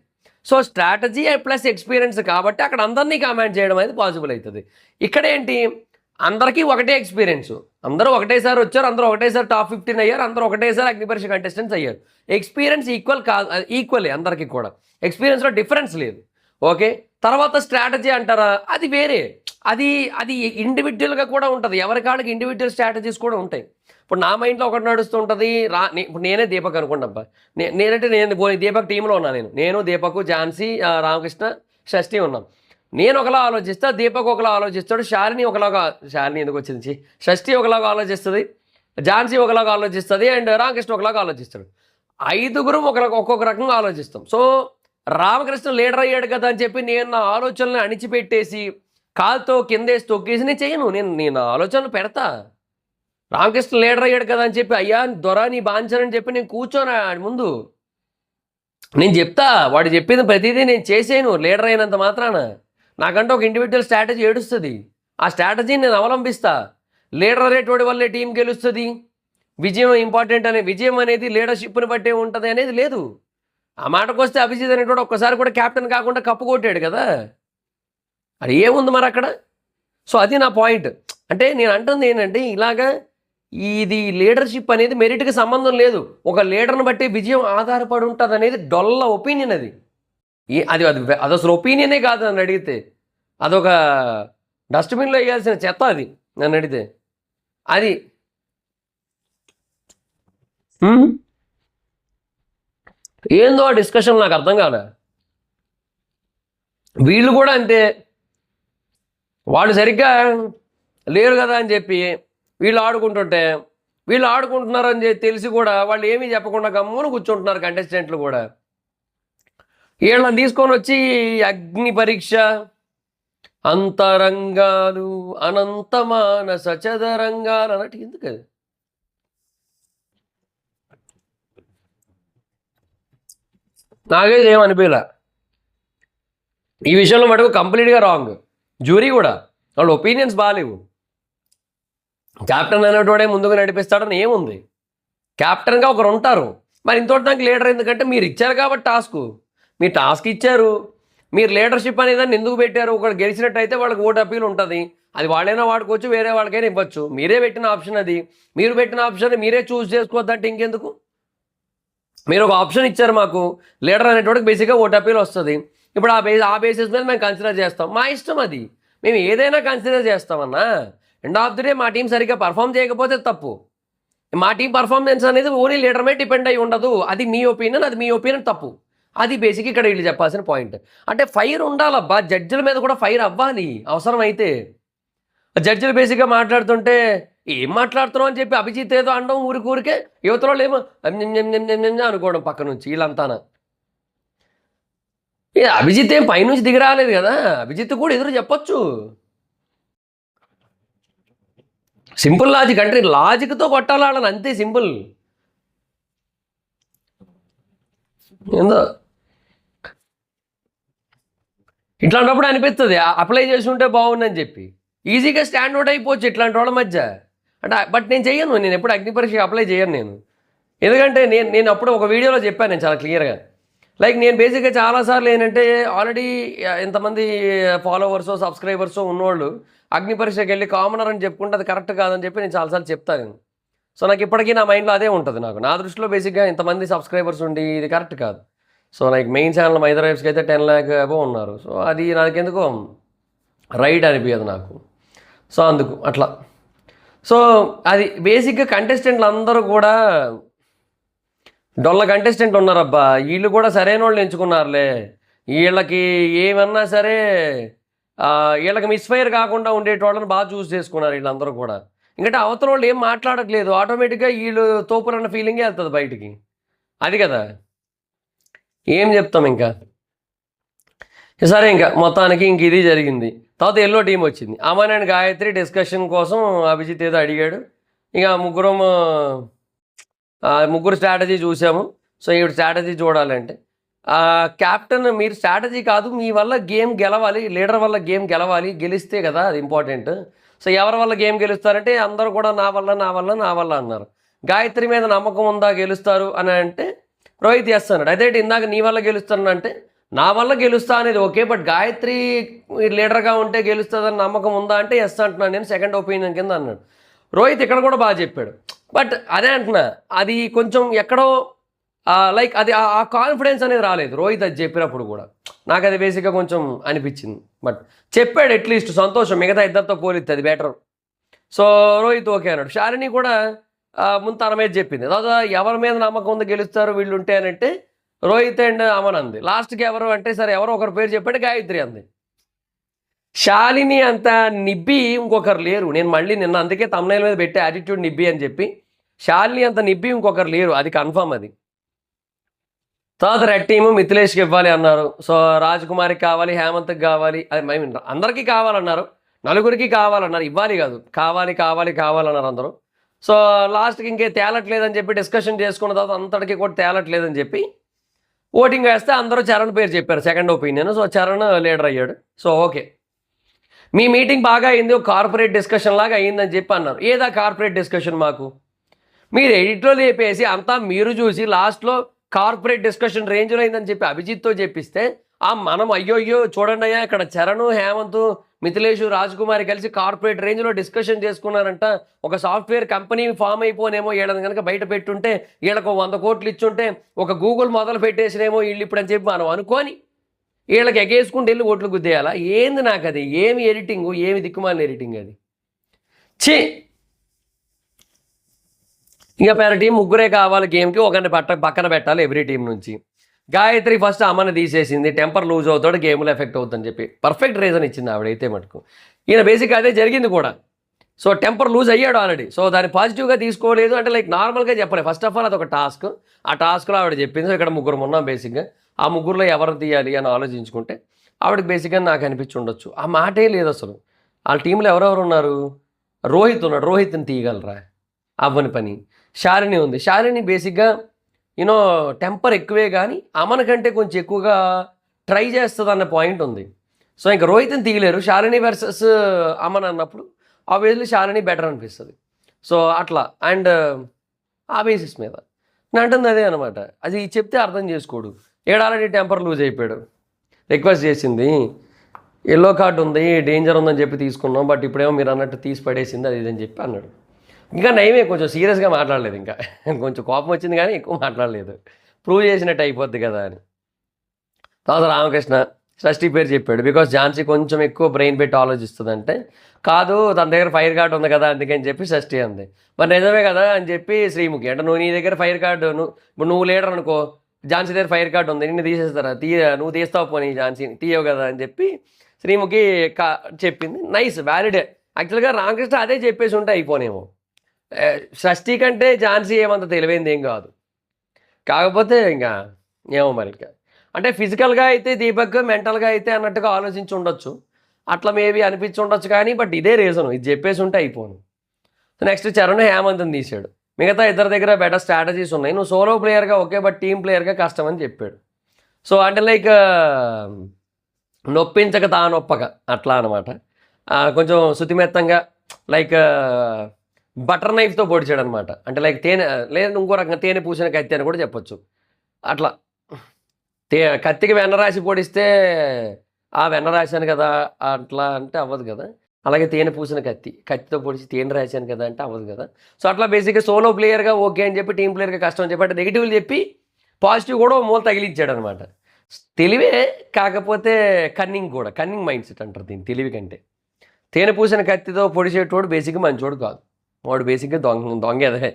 So strategy plus experience కాబట్టి అక్కడ అందరినీ కమాండ్ చేయడం అనేది పాసిబుల్ అవుతుంది. ఇక్కడ ఏంటి, అందరికీ ఒకటే ఎక్స్పీరియన్స్, అందరూ ఒకటేసారి వచ్చారు, అందరూ ఒకటేసారి టాప్ 15 అయ్యారు, అందరూ ఒకటేసారి అగ్నిపరీక్ష కంటెస్టెంట్స్ అయ్యారు. ఎక్స్పీరియన్స్ ఈక్వల్ కాదు, ఈక్వలే అందరికీ కూడా, ఎక్స్పీరియన్స్లో డిఫరెన్స్ లేదు. ఓకే, తర్వాత స్ట్రాటజీ అంటారా, అది వేరే, అది అది ఇండివిజువల్గా కూడా ఉంటుంది, ఎవరి కాళ్ళకి ఇండివిజువల్ స్ట్రాటజీస్ కూడా ఉంటాయి. ఇప్పుడు నా మైండ్లో ఒకటి నడుస్తుంటుంది, ఇప్పుడు నేనే దీపక్ అనుకోండబ్బా, నేను దీపక్ టీంలో ఉన్నాను, నేను దీపక్, ఝాన్సీ, రామకృష్ణ, షష్ఠి ఉన్నాం. నేను ఒకలా ఆలోచిస్తా, దీపక్ ఒకలా ఆలోచిస్తాడు, శాలిని ఎందుకు వచ్చింది, షష్ఠి ఒకలాగా ఆలోచిస్తుంది, ఝాన్సీ ఒకలాగా ఆలోచిస్తుంది, అండ్ రామకృష్ణ ఒకలాగా ఆలోచిస్తాడు. 5గురు ఒక్కొక్క రకంగా ఆలోచిస్తాం. సో రామకృష్ణ లీడర్ అయ్యాడు కదా అని చెప్పి నేను నా ఆలోచనలను అణిచిపెట్టేసి కాలుతో కిందేసి తొక్కేసి నేను చేయను, నేను ఆలోచనలు పెడతా. రామకృష్ణ లీడర్ అయ్యాడు కదా అని చెప్పి అయ్యా దొర నీ బాంచనని చెప్పి నేను కూర్చోను ముందు, నేను చెప్తా, వాడు చెప్పింది ప్రతిదీ నేను చేసేను. లీడర్ అయినంత మాత్రాన నాకంటే ఒక ఇండివిజువల్ స్ట్రాటజీ ఏడుస్తుంది, ఆ స్ట్రాటజీని నేను అవలంబిస్తా. లీడర్ అనేటువంటి వల్లే టీం గెలుస్తుంది, విజయం ఇంపార్టెంట్ విజయం అనేది లీడర్షిప్ని బట్టే ఉంటుంది అనేది లేదు. ఆ మాటకు వస్తే అభిజిత్ అనేటువంటి ఒక్కసారి కూడా కెప్టెన్ కాకుండా కప్పు కొట్టాడు కదా, అది ఏముంది మరి అక్కడ. సో అది నా పాయింట్. అంటే నేను అంటుంది ఏంటంటే ఇలాగా ఇది లీడర్షిప్ అనేది మెరిట్కి సంబంధం లేదు, ఒక లీడర్ని బట్టి విజయం ఆధారపడి ఉంటుంది అనేది డొల్ల ఒపీనియన్. అది అది అది అసలు ఒపీనియనే కాదు నన్ను అడిగితే, అదొక డస్ట్బిన్లో వేయాల్సిన చెత్త అది నన్ను అడిగితే. అది ఏందో ఆ డిస్కషన్ నాకు అర్థం కాలే. వీళ్ళు కూడా అంతే, వాళ్ళు సరిగ్గా లేరు కదా అని చెప్పి వీళ్ళు ఆడుకుంటుంటే, వీళ్ళు ఆడుకుంటున్నారని తెలిసి కూడా వాళ్ళు ఏమీ చెప్పకుండా గమ్మున కూర్చుంటున్నారు కంటెస్టెంట్లు కూడా. వీళ్ళని తీసుకొని వచ్చి అగ్ని పరీక్ష, అంతరంగాలు అనంతమాన సచదరంగాలు అన్నట్టు ఎందుకు అది. నాకైతే ఏమనిపించలే ఈ విషయంలో మటుకు, కంప్లీట్గా రాంగ్. జ్యూరీ కూడా వాళ్ళ ఒపీనియన్స్ బాగాలేవు. క్యాప్టెన్ అనేటోడే ముందుకు నడిపిస్తాడని ఏముంది, క్యాప్టెన్గా ఒకరు ఉంటారు, మరి ఇంతటి నాకు లీడర్ ఎందుకంటే మీరు ఇచ్చారు కాబట్టి మీరు టాస్క్ ఇచ్చారు, మీరు లీడర్షిప్ అనేదాన్ని ఎందుకు పెట్టారు. ఒకటి గెలిచినట్టయితే వాళ్ళకి ఓటు అప్పీల్ ఉంటుంది, అది వాళ్ళైనా వాడుకోవచ్చు, వేరే వాళ్ళకైనా ఇవ్వచ్చు, మీరే పెట్టిన ఆప్షన్ అది, మీరు పెట్టిన ఆప్షన్ మీరే చూస్ చేసుకోవద్దంటే ఇంకెందుకు. మీరు ఒక ఆప్షన్ ఇచ్చారు మాకు, లీడర్ అనేటోడికి బేసిక్గా ఓటు అప్పీల్ వస్తుంది, ఇప్పుడు ఆ బేసిస్ మీద మేము కన్సిడర్ చేస్తాం, మా ఇష్టం అది, మేము ఏదైనా కన్సిడర్ చేస్తామన్నా. ఎండ్ ఆఫ్ ది డే మా టీం సరిగ్గా పర్ఫామ్ చేయకపోతే తప్పు, మా టీం పర్ఫార్మెన్స్ అనేది ఓన్లీ లీడర్ మీద డిపెండ్ అయి ఉండదు, అది మీ ఒపీనియన్, అది మీ ఒపీనియన్ తప్పు. అది బేసిక్ ఇక్కడ వీళ్ళు చెప్పాల్సిన పాయింట్. అంటే ఫైర్ ఉండాలబ్బా, జడ్జిల మీద కూడా ఫైర్ అవ్వాలి అవసరం అయితే. జడ్జిలు బేసిక్గా మాట్లాడుతుంటే ఏం మాట్లాడుతున్నావు అని చెప్పి అభిజిత్ ఏదో అనడం ఊరికే యువతలో ఏమో అనుకోవడం పక్క నుంచి వీళ్ళంతానా. అభిజిత్ ఏం పైనుంచి దిగి రాలేదు కదా, అభిజిత్ కూడా ఎదురు చెప్పొచ్చు. సింపుల్ లాజిక్ అంటే లాజిక్తో కొట్టాలని అంతే, సింపుల్. ఏందో ఇట్లాంటప్పుడు అనిపిస్తుంది అప్లై చేసి ఉంటే బాగుందని చెప్పి, ఈజీగా స్టాండ్ అవుట్ అయిపోవచ్చు ఇట్లాంటి వాళ్ళ మధ్య. అంటే బట్ నేను చెయ్యను, నేను ఎప్పుడు అగ్ని పరీక్ష అప్లై చేయను నేను. ఎందుకంటే నేను అప్పుడు ఒక వీడియోలో చెప్పాను నేను చాలా క్లియర్గా. లైక్ నేను బేసిక్గా చాలాసార్లు ఏంటంటే ఆల్రెడీ ఎంతమంది ఫాలోవర్సో సబ్స్క్రైబర్సో ఉన్నోళ్ళు అగ్ని పరీక్షకి వెళ్ళి కామనర్ అని చెప్పుకుంటే అది కరెక్ట్ కాదని చెప్పి నేను చాలాసార్లు చెప్తాను నేను. సో నాకు ఇప్పటికీ నా మైండ్లో అదే ఉంటుంది. నా దృష్టిలో బేసిక్గా ఇంతమంది సబ్స్క్రైబర్స్ ఉండి ఇది కరెక్ట్ కాదు. సో లైక్ మెయిన్ ఛానల్ మైదర్ వైఫ్స్కి అయితే 10 lakh అబోవ్ ఉన్నారు. సో అది నాకెందుకో రైట్ అనిపించదు నాకు. సో అందుకు అట్లా. సో అది బేసిక్గా కంటెస్టెంట్లు అందరూ కూడా డొల్ల కంటెస్టెంట్లు ఉన్నారబ్బా. వీళ్ళు కూడా సరైన వాళ్ళు ఎంచుకున్నారులే. వీళ్ళకి ఏమన్నా సరే వీళ్ళకి మిస్ఫైర్ కాకుండా ఉండేటోళ్ళని బాగా చూస్ చేసుకున్నారు వీళ్ళందరూ కూడా. ఎందుకంటే అవతల వాళ్ళు ఏం మాట్లాడట్లేదు, ఆటోమేటిక్గా వీళ్ళు తోపురన్న ఫీలింగే వెళ్తుంది బయటికి. అది కదా, ఏం చెప్తాం ఇంకా. సరే ఇంకా మొత్తానికి ఇంక ఇది జరిగింది. తర్వాత ఎల్లో టీం వచ్చింది. అమన్ అండ్ గాయత్రి డిస్కషన్ కోసం అభిజిత్ ఏదో అడిగాడు. ఇక ముగ్గురు స్ట్రాటజీ చూసాము. సో ఈవిడ స్ట్రాటజీ చూడాలంటే క్యాప్టెన్ మీరు స్ట్రాటజీ కాదు, మీ వల్ల గేమ్ గెలవాలి, లీడర్ వల్ల గేమ్ గెలవాలి, గెలిస్తే కదా అది ఇంపార్టెంట్. సో ఎవరి వల్ల గేమ్ గెలుస్తారంటే అందరూ కూడా నా వల్ల అన్నారు. గాయత్రి మీద నమ్మకం ఉందా గెలుస్తారు అని అంటే రోహిత్ ఎస్ అన్నాడు. అయితే ఇందాక నీ వల్ల గెలుస్తాను అంటే నా వల్ల గెలుస్తా అనేది ఓకే, బట్ గాయత్రి లీడర్గా ఉంటే గెలుస్తుందని నమ్మకం ఉందా అంటే ఎస్ అంటున్నాను నేను, సెకండ్ ఒపీనియన్ కింద అన్నాడు. రోహిత్ ఇక్కడ కూడా బాగా చెప్పాడు. బట్ అదే అంటున్నా, అది కొంచెం ఎక్కడో లైక్ అది ఆ కాన్ఫిడెన్స్ అనేది రాలేదు రోహిత్ అది చెప్పినప్పుడు కూడా. నాకు అది బేసిక్గా కొంచెం అనిపించింది. బట్ చెప్పాడు అట్లీస్ట్, సంతోషం. మిగతా ఇద్దరితో పోలిస్తే అది బెటర్. సో రోహిత్ ఓకే అన్నాడు. శాలిని కూడా ముందు తన మీద చెప్పింది. తర్వాత ఎవరి మీద నమ్మకం ఉంది గెలుస్తారు వీళ్ళు ఉంటే అని అంటే రోహిత్ అండ్ అమన్ అంది. లాస్ట్కి ఎవరు అంటే సరే ఎవరో ఒకరి పేరు చెప్పాడు, గాయత్రి అంది. శాలిని అంత నిబ్బి ఇంకొకరు లేరు. నేను మళ్ళీ నిన్న అందుకే తమ్నైల్ మీద పెట్టే యాటిట్యూడ్ నిబ్బి అని చెప్పి. శాలిని అంత నిబ్బి ఇంకొకరు లేరు, అది కన్ఫర్మ్ అది. తర్వాత రెడ్ టీము మిథిలేష్కి ఇవ్వాలి అన్నారు. సో రాజకుమారికి కావాలి, హేమంత్కి కావాలి, ఐ మీన్ అందరికీ కావాలన్నారు, నలుగురికి కావాలన్నారు, ఇవ్వాలి కాదు కావాలన్నారు అందరూ. సో లాస్ట్కి ఇంకే తేలట్లేదని చెప్పి డిస్కషన్ చేసుకున్న తర్వాత అంతటికి కూడా తేలట్లేదని చెప్పి ఓటింగ్ వేస్తే అందరూ చరణ్ పేరు చెప్పారు second opinion. So Charan leader అయ్యాడు. సో ఓకే, మీ మీటింగ్ బాగా అయింది, ఒక కార్పొరేట్ డిస్కషన్ లాగా అయిందని చెప్పి అన్నారు. ఏదా కార్పొరేట్ డిస్కషన్? మాకు మీరు ఎడిట్లో లేపేసి అంతా మీరు చూసి లాస్ట్లో కార్పొరేట్ డిస్కషన్ రేంజ్లో అయిందని చెప్పి అభిజిత్తో చెప్పిస్తే మనం అయ్యో చూడండి అయ్యా ఇక్కడ చరణ్, హేమంత్, మిథిలేష్, రాజకుమారి కలిసి కార్పొరేట్ రేంజ్లో డిస్కషన్ చేసుకున్నారంట, ఒక సాఫ్ట్వేర్ కంపెనీ ఫామ్ అయిపోనేమో వీళ్ళని కనుక బయట పెట్టుంటే వీళ్ళకు 100 కోట్లు ఇచ్చుంటే ఒక గూగుల్ మొదలు పెట్టేసినేమో వీళ్ళు ఇప్పుడు అని చెప్పి మనం అనుకొని వీళ్ళకి ఎగేసుకుంటూ వెళ్ళి ఓట్లు గుద్దేయాలా? ఏంది నాకు అది? ఏమి ఎడిటింగు, ఏమి దిక్కుమాలిన ఎడిటింగ్ అది. ఛీ, ఇంకా పేర టీం ముగ్గురే కావాలి గేమ్కి, ఒకరిని పక్కన పెట్టాలి ఎవ్రీ టీం నుంచి. గాయత్రి ఫస్ట్ అమ్మని తీసేసింది, టెంపర్ లూజ్ అవుతాడు, గేమ్లో ఎఫెక్ట్ అవుతుందని చెప్పి పర్ఫెక్ట్ రీజన్ ఇచ్చింది ఆవిడైతే మటుకు. ఈయన బేసిక్ అదే జరిగింది కూడా. సో టెంపర్ లూజ్ అయ్యాడు ఆల్రెడీ. సో దాన్ని పాజిటివ్గా తీసుకోలేదు అంటే లైక్ నార్మల్గా చెప్పలేదు. ఫస్ట్ ఆఫ్ ఆల్ అదొక టాస్క్, ఆ టాస్క్లో ఆవిడ చెప్పింది. సో ఇక్కడ ముగ్గురు ఉన్నాం బేసిక్గా, ఆ ముగ్గురులో ఎవరు తీయాలి అని ఆలోచించుకుంటే ఆవిడకి బేసిక్గా నాకు అనిపించి ఉండొచ్చు. ఆ మాటే లేదు అసలు. వాళ్ళ టీంలో ఎవరెవరు ఉన్నారు? రోహిత్ ఉన్నాడు, రోహిత్ని తీయగలరా? అవ్వని పని. శాలిని ఉంది, శాలిని బేసిక్గా యూనో టెంపర్ ఎక్కువే కానీ అమన్ కంటే కొంచెం ఎక్కువగా ట్రై చేస్తుంది అన్న పాయింట్ ఉంది. సో ఇంకా రోహిత్ని తీయలేరు. శాలిని వర్సెస్ అమన్ అన్నప్పుడు ఆబ్వియస్లీ శాలిని బెటర్ అనిపిస్తుంది. సో అట్లా అండ్ ఆ బేసిస్ మీద నేను అంటుంది అదే అనమాట. అది చెప్తే అర్థం చేసుకోడు. ఏడాలని టెంపర్ లూజ్ అయిపోయాడు. రిక్వెస్ట్ చేసింది, ఎల్లో కార్డు ఉంది, డేంజర్ ఉందని చెప్పి తీసుకున్నాం, బట్ ఇప్పుడేమో మీరు అన్నట్టు తీసి పడేసింది అది ఇదని చెప్పి అన్నాడు. ఇంకా నయమే, కొంచెం సీరియస్గా మాట్లాడలేదు, ఇంకా కొంచెం కోపం వచ్చింది కానీ ఎక్కువ మాట్లాడలేదు, ప్రూవ్ చేసినట్టు అయిపోద్ది కదా అని. తర్వాత రామకృష్ణ షష్ఠి పేరు చెప్పాడు. బికాస్ ఝాన్సీ కొంచెం ఎక్కువ బ్రెయిన్ పెట్టి ఆలోచిస్తుందంటే, కాదు తన దగ్గర ఫైర్ కార్డు ఉంది కదా అందుకని చెప్పి షష్ఠి అంది. మరి నిజమే కదా అని చెప్పి శ్రీముఖి, అంటే నువ్వు నీ దగ్గర ఫైర్ కార్డు, నువ్వు లీడర్ అనుకో, ఝాన్సీ దగ్గర ఫైర్ కార్డు ఉంది, నిన్ను తీసేస్తారా? నువ్వు తీస్తావు పోనీ ఝాన్సీని తీయవు కదా అని చెప్పి శ్రీముఖి చెప్పింది. నైస్, వ్యాలిడే. యాక్చువల్గా రామకృష్ణ అదే చెప్పేసి ఉంటే అయిపోనేమో. షష్ఠి కంటే ఝాన్సీ ఏమంత తెలివైంది ఏం కాదు. కాకపోతే ఇంకా ఏమో మరి ఇంకా అంటే ఫిజికల్గా అయితే దీపక్, మెంటల్గా అయితే అన్నట్టుగా ఆలోచించి ఉండొచ్చు. అట్లా మేబీ అనిపించి ఉండొచ్చు కానీ బట్ ఇదే రీజను, ఇది చెప్పేసి ఉంటే అయిపోను. నెక్స్ట్ చరణ్ హేమంత్ని తీశాడు. మిగతా ఇద్దరి దగ్గర బెటర్ స్ట్రాటజీస్ ఉన్నాయి. నువ్వు సోలో ప్లేయర్గా ఓకే, బట్ టీమ్ ప్లేయర్గా కష్టం అని చెప్పాడు. సో అంటే లైక్ నొప్పించక తానొప్పక అట్లా అనమాట. కొంచెం శుతిమెత్తంగా లైక్ బటర్ నైఫ్తో పొడిచాడు అనమాట. అంటే లైక్ తేనె లేదు ఇంకో రకంగా తేనె పూసిన కత్తి అని కూడా చెప్పొచ్చు. అట్లా కత్తికి వెన్న రాసి పొడిస్తే వెన్న రాశాను కదా అట్లా అంటే అవ్వదు కదా. అలాగే తేనె పూసిన కత్తితో పొడిచి తేనె రాశాను కదా అంటే అవ్వదు కదా. సో అట్లా బేసిక్గా సోలో ప్లేయర్గా ఓకే అని చెప్పి టీం ప్లేయర్గా కష్టం అని చెప్పి అంటే నెగిటివ్లు చెప్పి పాజిటివ్ కూడా మూల తగిలించాడు అనమాట. తెలివే, కాకపోతే కన్నింగ్ కూడా, కన్నింగ్ మైండ్ సెట్ అంటారు దీన్ని తెలివి కంటే. తేనె పూసిన కత్తితో పొడిచేటోడు బేసిక్గా మంచోడు కాదు, వాడు బేసిక్గా దొంగదే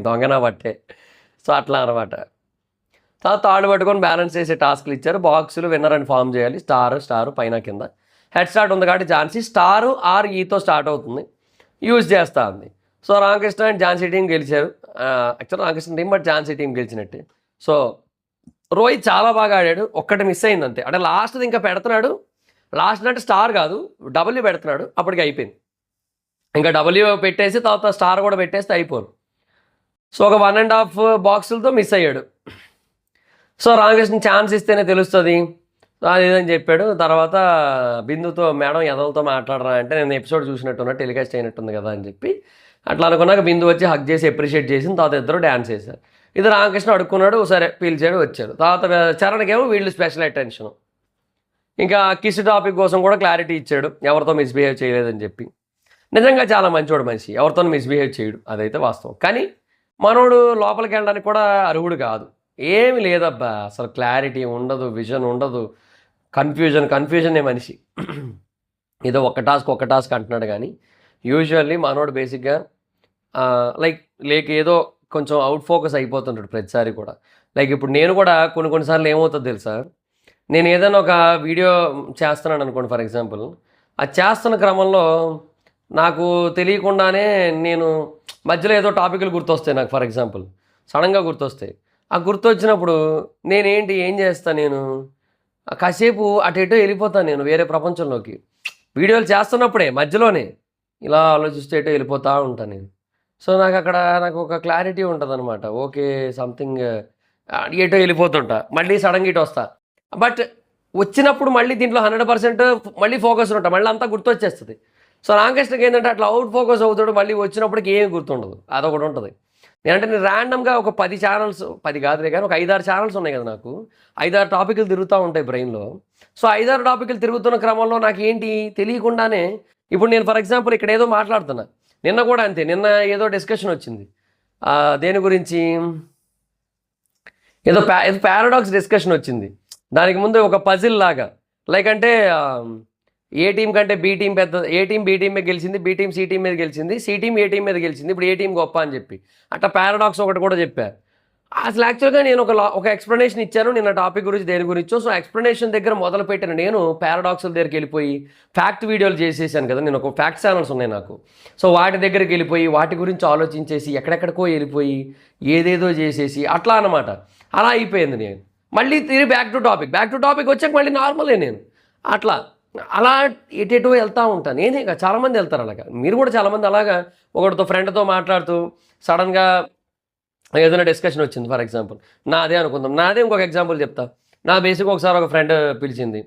దొంగనా పట్టే. సో అట్లా అనమాట. తర్వాత తాడు పట్టుకొని బ్యాలెన్స్ చేసే టాస్క్లు ఇచ్చారు. బాక్సులు విన్నర్ అని ఫామ్ చేయాలి. స్టార్ పైన కింద హెడ్ స్టార్ట్ ఉంది కాబట్టి ఝాన్సీ స్టార్ ఆర్ ఈతో స్టార్ట్ అవుతుంది, యూజ్ చేస్తూ ఉంది. So Ramakrishna and Jhansi team గెలిచారు. Actual Ramakrishna team but Jhansi team గెలిచినట్టే. సో రోహిత్ చాలా బాగా ఆడాడు, ఒక్కటి మిస్ అయింది అంతే. అంటే లాస్ట్ది ఇంకా పెడుతున్నాడు, లాస్ట్ అంటే స్టార్ కాదు డబ్ల్యూ పెడుతున్నాడు, అప్పటికి అయిపోయింది. ఇంకా డబ్ల్యూ పెట్టేసి తర్వాత స్టార్ కూడా పెట్టేస్తే అయిపోను. సో ఒక 1.5 బాక్సులతో మిస్ అయ్యాడు. సో రామకృష్ణ ఛాన్స్ ఇస్తేనే తెలుస్తుంది అది ఇదని చెప్పాడు. తర్వాత బిందుతో మేడం ఎదలతో మాట్లాడరా అంటే నేను ఎపిసోడ్ చూసినట్టున్నా, టెలికాస్ట్ అయినట్టుంది కదా అని చెప్పి అట్లా అనుకున్నాక బిందు వచ్చి హక్ చేసి అప్రిషియేట్ చేసిన తర్వాత ఇద్దరు డ్యాన్స్ చేశారు. ఇది రామకృష్ణ అడుక్కున్నాడు, సరే పిలిచాడు, వచ్చాడు. తర్వాత చరణ్కేమో వీళ్ళు స్పెషల్ అటెన్షన్. ఇంకా కిస్ టాపిక్ కోసం కూడా క్లారిటీ ఇచ్చాడు, ఎవరితో మిస్బిహేవ్ చేయలేదని చెప్పి. నిజంగా చాలా మంచివాడు మనిషి, ఎవరితో మిస్బిహేవ్ చేయడు, అదైతే వాస్తవం. కానీ మనోడు లోపలికి వెళ్ళడానికి కూడా అర్హుడు కాదు. ఏమి లేదబ్బా, అసలు క్లారిటీ ఉండదు, విజన్ ఉండదు, కన్ఫ్యూజనే మనిషి. ఏదో ఒక టాస్క్ అంటున్నాడు కానీ యూజువల్లీ మనోడు బేసిక్గా లైక్ ఏదో కొంచెం అవుట్ ఫోకస్ అయిపోతుంటాడు ప్రతిసారి కూడా. లైక్ ఇప్పుడు నేను కూడా కొన్నిసార్లు ఏమవుతుందో తెలుసా, నేను ఏదైనా ఒక వీడియో చేస్తున్నాను అనుకోండి ఫర్ ఎగ్జాంపుల్, అది చేస్తున్న క్రమంలో నాకు తెలియకుండానే నేను మధ్యలో ఏదో టాపిక్లు గుర్తొస్తాయి నాకు. ఫర్ ఎగ్జాంపుల్ సడన్గా గుర్తొస్తాయి. ఆ గుర్తొచ్చినప్పుడు ఏం చేస్తాను, నేను కాసేపు అటు ఇటో వెళ్ళిపోతాను, నేను వేరే ప్రపంచంలోకి. వీడియోలు చేస్తున్నప్పుడే మధ్యలోనే ఇలా ఆలోచిస్తూ ఎటో వెళ్ళిపోతూ ఉంటాను నేను. సో నాకు ఒక క్లారిటీ ఉంటుంది అనమాట. ఓకే సంథింగ్ ఎటో వెళ్ళిపోతుంటా, మళ్ళీ సడన్గా ఇటు వస్తా. బట్ వచ్చినప్పుడు మళ్ళీ దీంట్లో 100% మళ్ళీ ఫోకస్ ఉంటా, మళ్ళీ అంతా గుర్తొచ్చేస్తుంది. సో రామకృష్ణకి ఏంటంటే అట్లా అవుట్ ఫోకస్ అవుతాడు, మళ్ళీ వచ్చినప్పటికి ఏం గుర్తుండదు, అదొకటి ఉంటుంది. నేను ర్యాండమ్గా ఒక 10 ఛానల్స్, 10 కాదులే కానీ ఒక 5-6 ఛానల్స్ ఉన్నాయి కదా నాకు, 5-6 టాపిక్లు తిరుగుతూ ఉంటాయి బ్రెయిన్లో. సో 5-6 టాపిక్లు తిరుగుతున్న క్రమంలో నాకు తెలియకుండానే ఇప్పుడు నేను ఫర్ ఎగ్జాంపుల్ ఇక్కడ ఏదో మాట్లాడుతున్నా, నిన్న కూడా అంతే, నిన్న ఏదో డిస్కషన్ వచ్చింది దేని గురించి, ఏదో పారాడాక్స్ డిస్కషన్ వచ్చింది. దానికి ముందు ఒక పజిల్ లాగా, లైక్ అంటే ఏ టీం కంటే బీ టీం పెద్ద, ఏ టీం బీ టీం మీద గెలిచింది, బీ టీం సి టీం మీద గెలిచింది, సి టీం ఏ టీం మీద గెలిచింది, ఇప్పుడు ఏ టీం గొప్ప అని చెప్పి అట్లా పారాడాక్స్ ఒకటి కూడా చెప్పారు. అసలు యాక్చువల్గా నేను ఒక ఎక్స్ప్లెనేషన్ ఇచ్చాను నిన్న టాపిక్ గురించి దేని గురించో. సో ఎక్స్ప్లెనేషన్ దగ్గర మొదలుపెట్టిన నేను పారాడాక్స్ల దగ్గరికి వెళ్ళిపోయి ఫ్యాక్ట్ వీడియోలు చేసేసాను కదా, నేను ఒక ఫ్యాక్ట్ ఛానల్స్ ఉన్నాయి నాకు. సో వాటి దగ్గరికి వెళ్ళిపోయి వాటి గురించి ఆలోచించేసి ఎక్కడెక్కడికో వెళ్ళిపోయి ఏదేదో చేసేసి అట్లా అనమాట. అలా అయిపోయింది. నేను మళ్ళీ తిరిగి బ్యాక్ టు టాపిక్ వచ్చాక మళ్ళీ నార్మలే నేను. అలా ఎటేటో వెళ్తూ ఉంటాను. నేనే చాలామంది వెళ్తారు అలాగా, మీరు కూడా చాలామంది అలాగా ఒకటితో ఫ్రెండ్తో మాట్లాడుతూ సడన్గా ఏదైనా డిస్కషన్ వచ్చింది. ఫర్ ఎగ్జాంపుల్ నాదే అనుకుందాం, ఇంకొక ఎగ్జాంపుల్ చెప్తా. నా బేసిక్ ఒకసారి ఒక ఫ్రెండ్ పిలిచింది,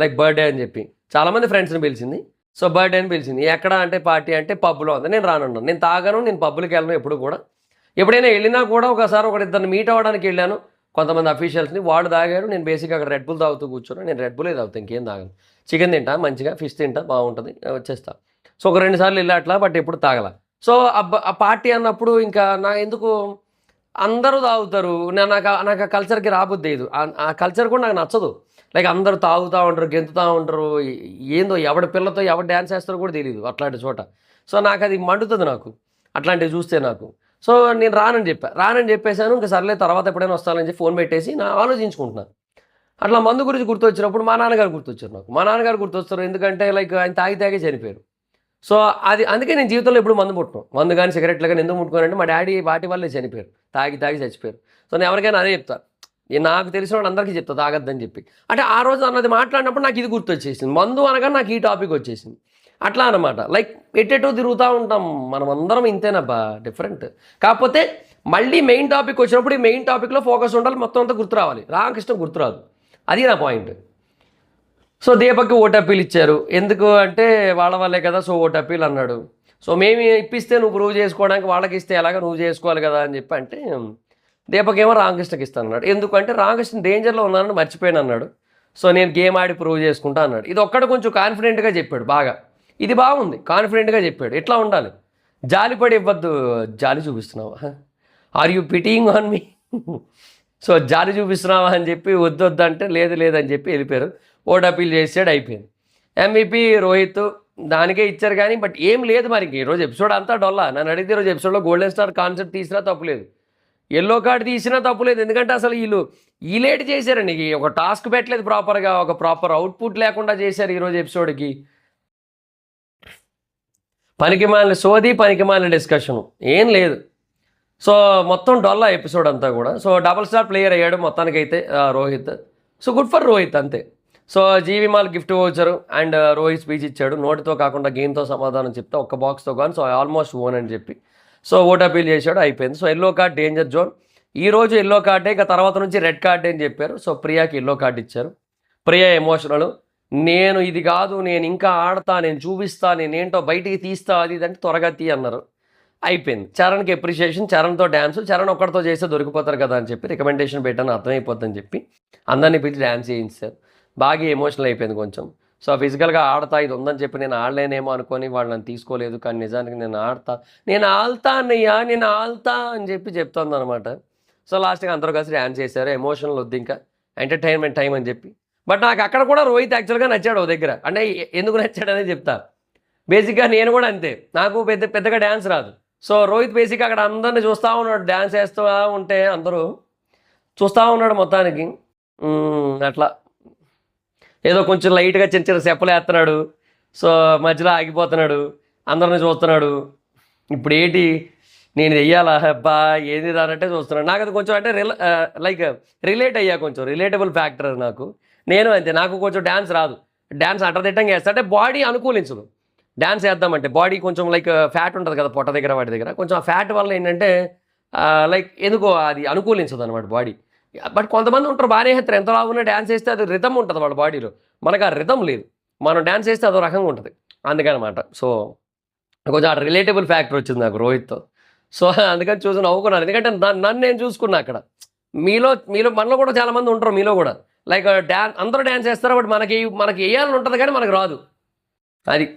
లైక్ బర్త్డే అని చెప్పి, చాలామంది ఫ్రెండ్స్ని పిలిచింది. సో బర్త్డే అని పిలిచింది, ఎక్కడ అంటే పార్టీ అంటే పబ్లో ఉంది. నేను రానున్నాను, నేను తాగాను, నేను పబ్కి వెళ్ళను ఎప్పుడు కూడా. ఎప్పుడైనా వెళ్ళినా కూడా ఒకసారి ఒకరిద్దరిని మీట్ అవ్వడానికి వెళ్ళాను, కొంతమంది అఫీషియల్స్ని, వాడు తాగారు, నేను బేసిక్గా అక్కడ రెడ్ బుల్ తాగుతూ కూర్చోను. నేను రెడ్ బుల్లే తాగుతాను, ఇంకేం తాగను. చికెన్ తింటా మంచిగా, ఫిష్ తింటా బాగుంటుంది, వచ్చేస్తా. సో ఒక 2 సార్లు వెళ్ళా అట్లా, బట్ ఎప్పుడు తాగల. సో ఆ పార్టీ అన్నప్పుడు ఇంకా నా ఎందుకు అందరూ తాగుతారు, నాకు ఆ కల్చర్కి రాబుద్ది లేదు. ఆ కల్చర్ కూడా నాకు నచ్చదు. లైక్ అందరూ తాగుతూ ఉంటారు, గెంతుతూ ఉంటారు, ఏందో ఎవడి పిల్లతో ఎవరు డ్యాన్స్ చేస్తారో కూడా తెలియదు అట్లాంటి చోట. సో నాకు అది మండుతుంది, నాకు అట్లాంటివి చూస్తే నాకు. సో నేను రానని చెప్పేశాను. ఇంకా సర్లే తర్వాత ఎప్పుడైనా వస్తానని చెప్పి ఫోన్ పెట్టేసి నా ఆలోచించుకుంటున్నాను. అట్లా మందు గురించి గుర్తొచ్చినప్పుడు మా నాన్నగారు గుర్తొచ్చారు నాకు. మా నాన్నగారు గుర్తొస్తారు, ఎందుకంటే లైక్ ఆయన తాగి చనిపోయారు. సో అది అందుకే నేను జీవితంలో ఎప్పుడు మందు ముట్టను. మందు కానీ సిగరెట్లు కానీ ఎందుకు ముట్టుకోనంటే మా డాడీ వాటి వల్లే చనిపోయారు. తాగి తాగి చచ్చిపోయారు. సో నేను ఎవరికైనా అదే చెప్తా. నాకు తెలిసిన వాళ్ళందరికీ చెప్తా తాగొద్దని చెప్పి. అంటే ఆ రోజు అన్నది మాట్లాడినప్పుడు నాకు ఇది గుర్తొచ్చేసింది. మందు అనగా నాకు ఈ టాపిక్ వచ్చేసింది. అట్లా అనమాట. లైక్ ఎటెటో తిరుగుతూ ఉంటాం. మనం అందరం ఇంతేనబ్బా, డిఫరెంట్. కాకపోతే మళ్ళీ మెయిన్ టాపిక్ వచ్చినప్పుడు ఈ మెయిన్ టాపిక్లో ఫోకస్ ఉండాలి. మొత్తం అంతా గుర్తు రావాలి. రామకృష్ణ గుర్తురాదు. అది నా పాయింట్. సో దీపక్కి ఓటు అప్పీల్ ఇచ్చారు. ఎందుకు అంటే వాళ్ళ వల్లే కదా, సో ఓటు అప్పీల్ అన్నాడు. సో మేము ఇప్పిస్తే నువ్వు ప్రూవ్ చేసుకోవడానికి వాళ్ళకి ఇస్తే ఎలాగ నువ్వు చేసుకోవాలి కదా అని చెప్పి అంటే దీపక్ ఏమో రామకృష్ణకి ఇస్తాను అన్నాడు. ఎందుకంటే రామకృష్ణ డేంజర్లో ఉన్నానని మర్చిపోయాను అన్నాడు. సో నేను గేమ్ ఆడి ప్రూవ్ చేసుకుంటా అన్నాడు. ఇది ఒక్కడ కొంచెం కాన్ఫిడెంట్గా చెప్పాడు బాగా. ఇది బాగుంది, కాన్ఫిడెంట్గా చెప్పాడు. ఎట్లా ఉండాలి, జాలిపడి ఇవ్వద్దు. జాలి చూపిస్తున్నావా, are you pitying on me? So జాలి చూపిస్తున్నావా అని చెప్పి వద్దు అంటే లేదు లేదని చెప్పి వెళ్ళిపోయారు. ఓటు అప్పీల్ చేసాడు, అయిపోయింది. MVP రోహిత్ దానికే ఇచ్చారు కానీ బట్ ఏం లేదు మరి. ఈరోజు ఎపిసోడ్ అంతా డొల్లా. నన్ను అడిగితే ఈరోజు ఎపిసోడ్లో గోల్డెన్ స్టార్ కాన్సెప్ట్ తీసినా తప్పులేదు, ఎల్లో కార్డ్ తీసినా తప్పులేదు. ఎందుకంటే అసలు వీళ్ళు లేట్ చేశారండి. ఒక టాస్క్ పెట్టలేదు ప్రాపర్గా, ఒక ప్రాపర్ అవుట్పుట్ లేకుండా చేశారు ఈరోజు ఎపిసోడ్కి. పనికిమాలిన సోది, పనికిమాలిన డిస్కషను ఏం లేదు. సో మొత్తం డొల్లా ఎపిసోడ్ అంతా కూడా. సో డబుల్ స్టార్ ప్లేయర్ అయ్యాడు మొత్తానికైతే Rohit. So good for Rohit అంతే. సో జీవిమాల్ గిఫ్ట్ వచ్చారు అండ్ రోహిత్ స్పీచ్ ఇచ్చాడు. నోటితో కాకుండా గేమ్తో సమాధానం చెప్తే ఒక్క బాక్స్తో కానీ. సో ఆల్మోస్ట్ ఓన్ అని చెప్పి సో ఓట్ అపీల్ చేశాడు, అయిపోయింది. So yellow card danger zone. ఈరోజు ఎల్లో కార్డే, ఇక తర్వాత నుంచి రెడ్ కార్డే అని చెప్పారు. సో ప్రియాకి ఎల్లో కార్డ్ ఇచ్చారు. ప్రియా ఎమోషనల్, నేను ఇది కాదు, నేను ఇంకా ఆడతా, నేను చూపిస్తా, నేనేంటో బయటికి తీస్తా, అది ఇదంటే త్వరగా తీ అన్నారు. అయిపోయింది. చరణ్కి అప్రిషియేషన్, చరణ్తో డ్యాన్స్. చరణ్ ఒక్కడితో చేస్తే దొరికిపోతారు కదా అని చెప్పి రికమెండేషన్ పెట్టాను, అర్థమైపోద్దని చెప్పి అందరినీ పిలిచి డ్యాన్స్ చేయించారు. బాగా ఎమోషనల్ అయిపోయింది కొంచెం. సో ఫిజికల్గా ఆడతా, ఇది ఉందని చెప్పి నేను ఆడలేనేమో అనుకొని వాళ్ళు నన్ను తీసుకోలేదు. కానీ నిజానికి నేను ఆడతా అన్నయ్యా, నేను ఆల్తా అని చెప్పి చెప్తుంది అనమాట. సో లాస్ట్గా అందరూ కలిసి డ్యాన్స్ చేశారు. ఎమోషనల్ వద్దు ఇంకా, ఎంటర్టైన్మెంట్ టైం అని చెప్పి. బట్ నాకు అక్కడ కూడా రోహిత్ యాక్చువల్గా నచ్చాడు ఓ దగ్గర. అంటే ఎందుకు నచ్చాడనే చెప్తా. బేసిక్గా నేను కూడా అంతే, నాకు పెద్దగా డ్యాన్స్ రాదు. సో రోహిత్ బేసిక్గా అక్కడ అందరిని చూస్తూ ఉన్నాడు, డ్యాన్స్ వేస్తూ ఉంటే అందరూ చూస్తూ ఉన్నాడు మొత్తానికి. అట్లా ఏదో కొంచెం లైట్గా చిన్న చిన్న సెప్పలు వేస్తున్నాడు. సో మధ్యలో ఆగిపోతున్నాడు, అందరిని చూస్తున్నాడు. ఇప్పుడు ఏంటి నేను వెయ్యాలా అబ్బా ఏది రానంటే చూస్తున్నాడు. నాకు అది కొంచెం అంటే లైక్ రిలేట్ అయ్యా, కొంచెం రిలేటబుల్ ఫ్యాక్టర్ నాకు. నేను అంతే, నాకు కొంచెం డ్యాన్స్ రాదు. డ్యాన్స్ అడ్డదిట్టంగా వేస్తా అంటే బాడీ అనుకూలించదు. డ్యాన్స్ వేద్దామంటే బాడీ కొంచెం లైక్ ఫ్యాట్ ఉంటుంది కదా పొట్ట దగ్గర, వాటి దగ్గర కొంచెం ఆ ఫ్యాట్ వల్ల ఏంటంటే లైక్ ఎందుకో అది అనుకూలించదు అనమాట బాడీ. బట్ కొంతమంది ఉంటారు బాగానే వేస్తారు, ఎంత లాగున్నా డ్యాన్స్ వేస్తే అది రిథమ్ ఉంటుంది వాళ్ళ బాడీలో. మనకు ఆ రిథమ్ లేదు, మనం డ్యాన్స్ వేస్తే అదో రకంగా ఉంటుంది అందుకనమాట. సో కొంచెం ఆ రిలేటబుల్ ఫ్యాక్టర్ వచ్చింది నాకు రోహిత్తో. సో అందుకని చూసి నవ్వుకున్నాను. ఎందుకంటే నన్ను నేను చూసుకున్నా అక్కడ. మీలో మనలో కూడా చాలామంది ఉంటారు, మీలో కూడా లైక్ అందరూ డ్యాన్స్ వేస్తారు, బట్ మనకి వేయాలని ఉంటుంది కానీ మనకు రాదు. అది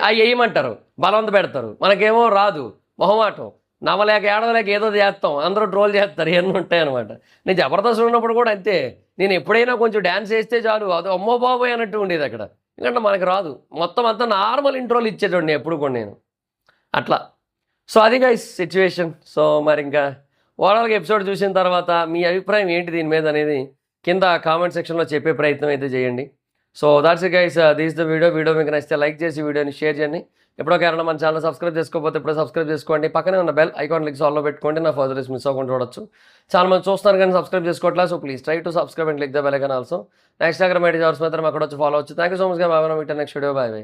అవి వేయమంటారు, బలవంత పెడతారు, మనకేమో రాదు, మొహమాటం, నవ్వలేక ఏడవలేక ఏదో చేస్తాం, అందరూ ట్రోల్ చేస్తారు, ఇవన్నీ ఉంటాయి అనమాట. నేను జబర్దస్త్ ఉన్నప్పుడు కూడా అంతే. నేను ఎప్పుడైనా కొంచెం డ్యాన్స్ వేస్తే చాలు అది అమ్మో బాబోయ్ అన్నట్టు ఉండేది అక్కడ. ఎందుకంటే మనకు రాదు, మొత్తం అంతా నార్మల్ ఇంట్రోలు ఇచ్చేటండి ఎప్పుడు కూడా నేను అట్లా. సో అది గైస్ సిచ్యువేషన్. సో మరి ఇంకా ఓవరాల్గా ఎపిసోడ్ చూసిన తర్వాత మీ అభిప్రాయం ఏంటి దీని మీద అనేది కింద కామెంట్ సెక్షన్లో చెప్పే ప్రయత్నం అయితే చేయండి. So that's it guys, this the video మీకు నచ్చితే లైక్ చేసి వీడియోని షేర్ చేయండి. ఎప్పుడోకైనా మన ఛానల్ సబ్స్క్రైబ్ చేసుకోకపోతే ఇప్పుడు సబ్స్క్రైబ్ చేసుకోండి. పక్కనే ఉన్న బెల్ ఐకాన్ క్లిక్ ఆల్లో పెట్టుకోండి, నా ఫర్దర్ మిస్ అవ్వకుండా చూడొచ్చు. చాలా మంది చూస్తున్నారు కానీ సబ్స్క్రైబ్ చేసుకోవట్లేదు. So please try to subscribe and click the bell icon also. Instagram ID jobs మాత్రం అక్కడ వచ్చి ఫాలో అవచ్చు. థ్యాంక్ యూ సో మచ్ గా. Bye, next video. బాయ్.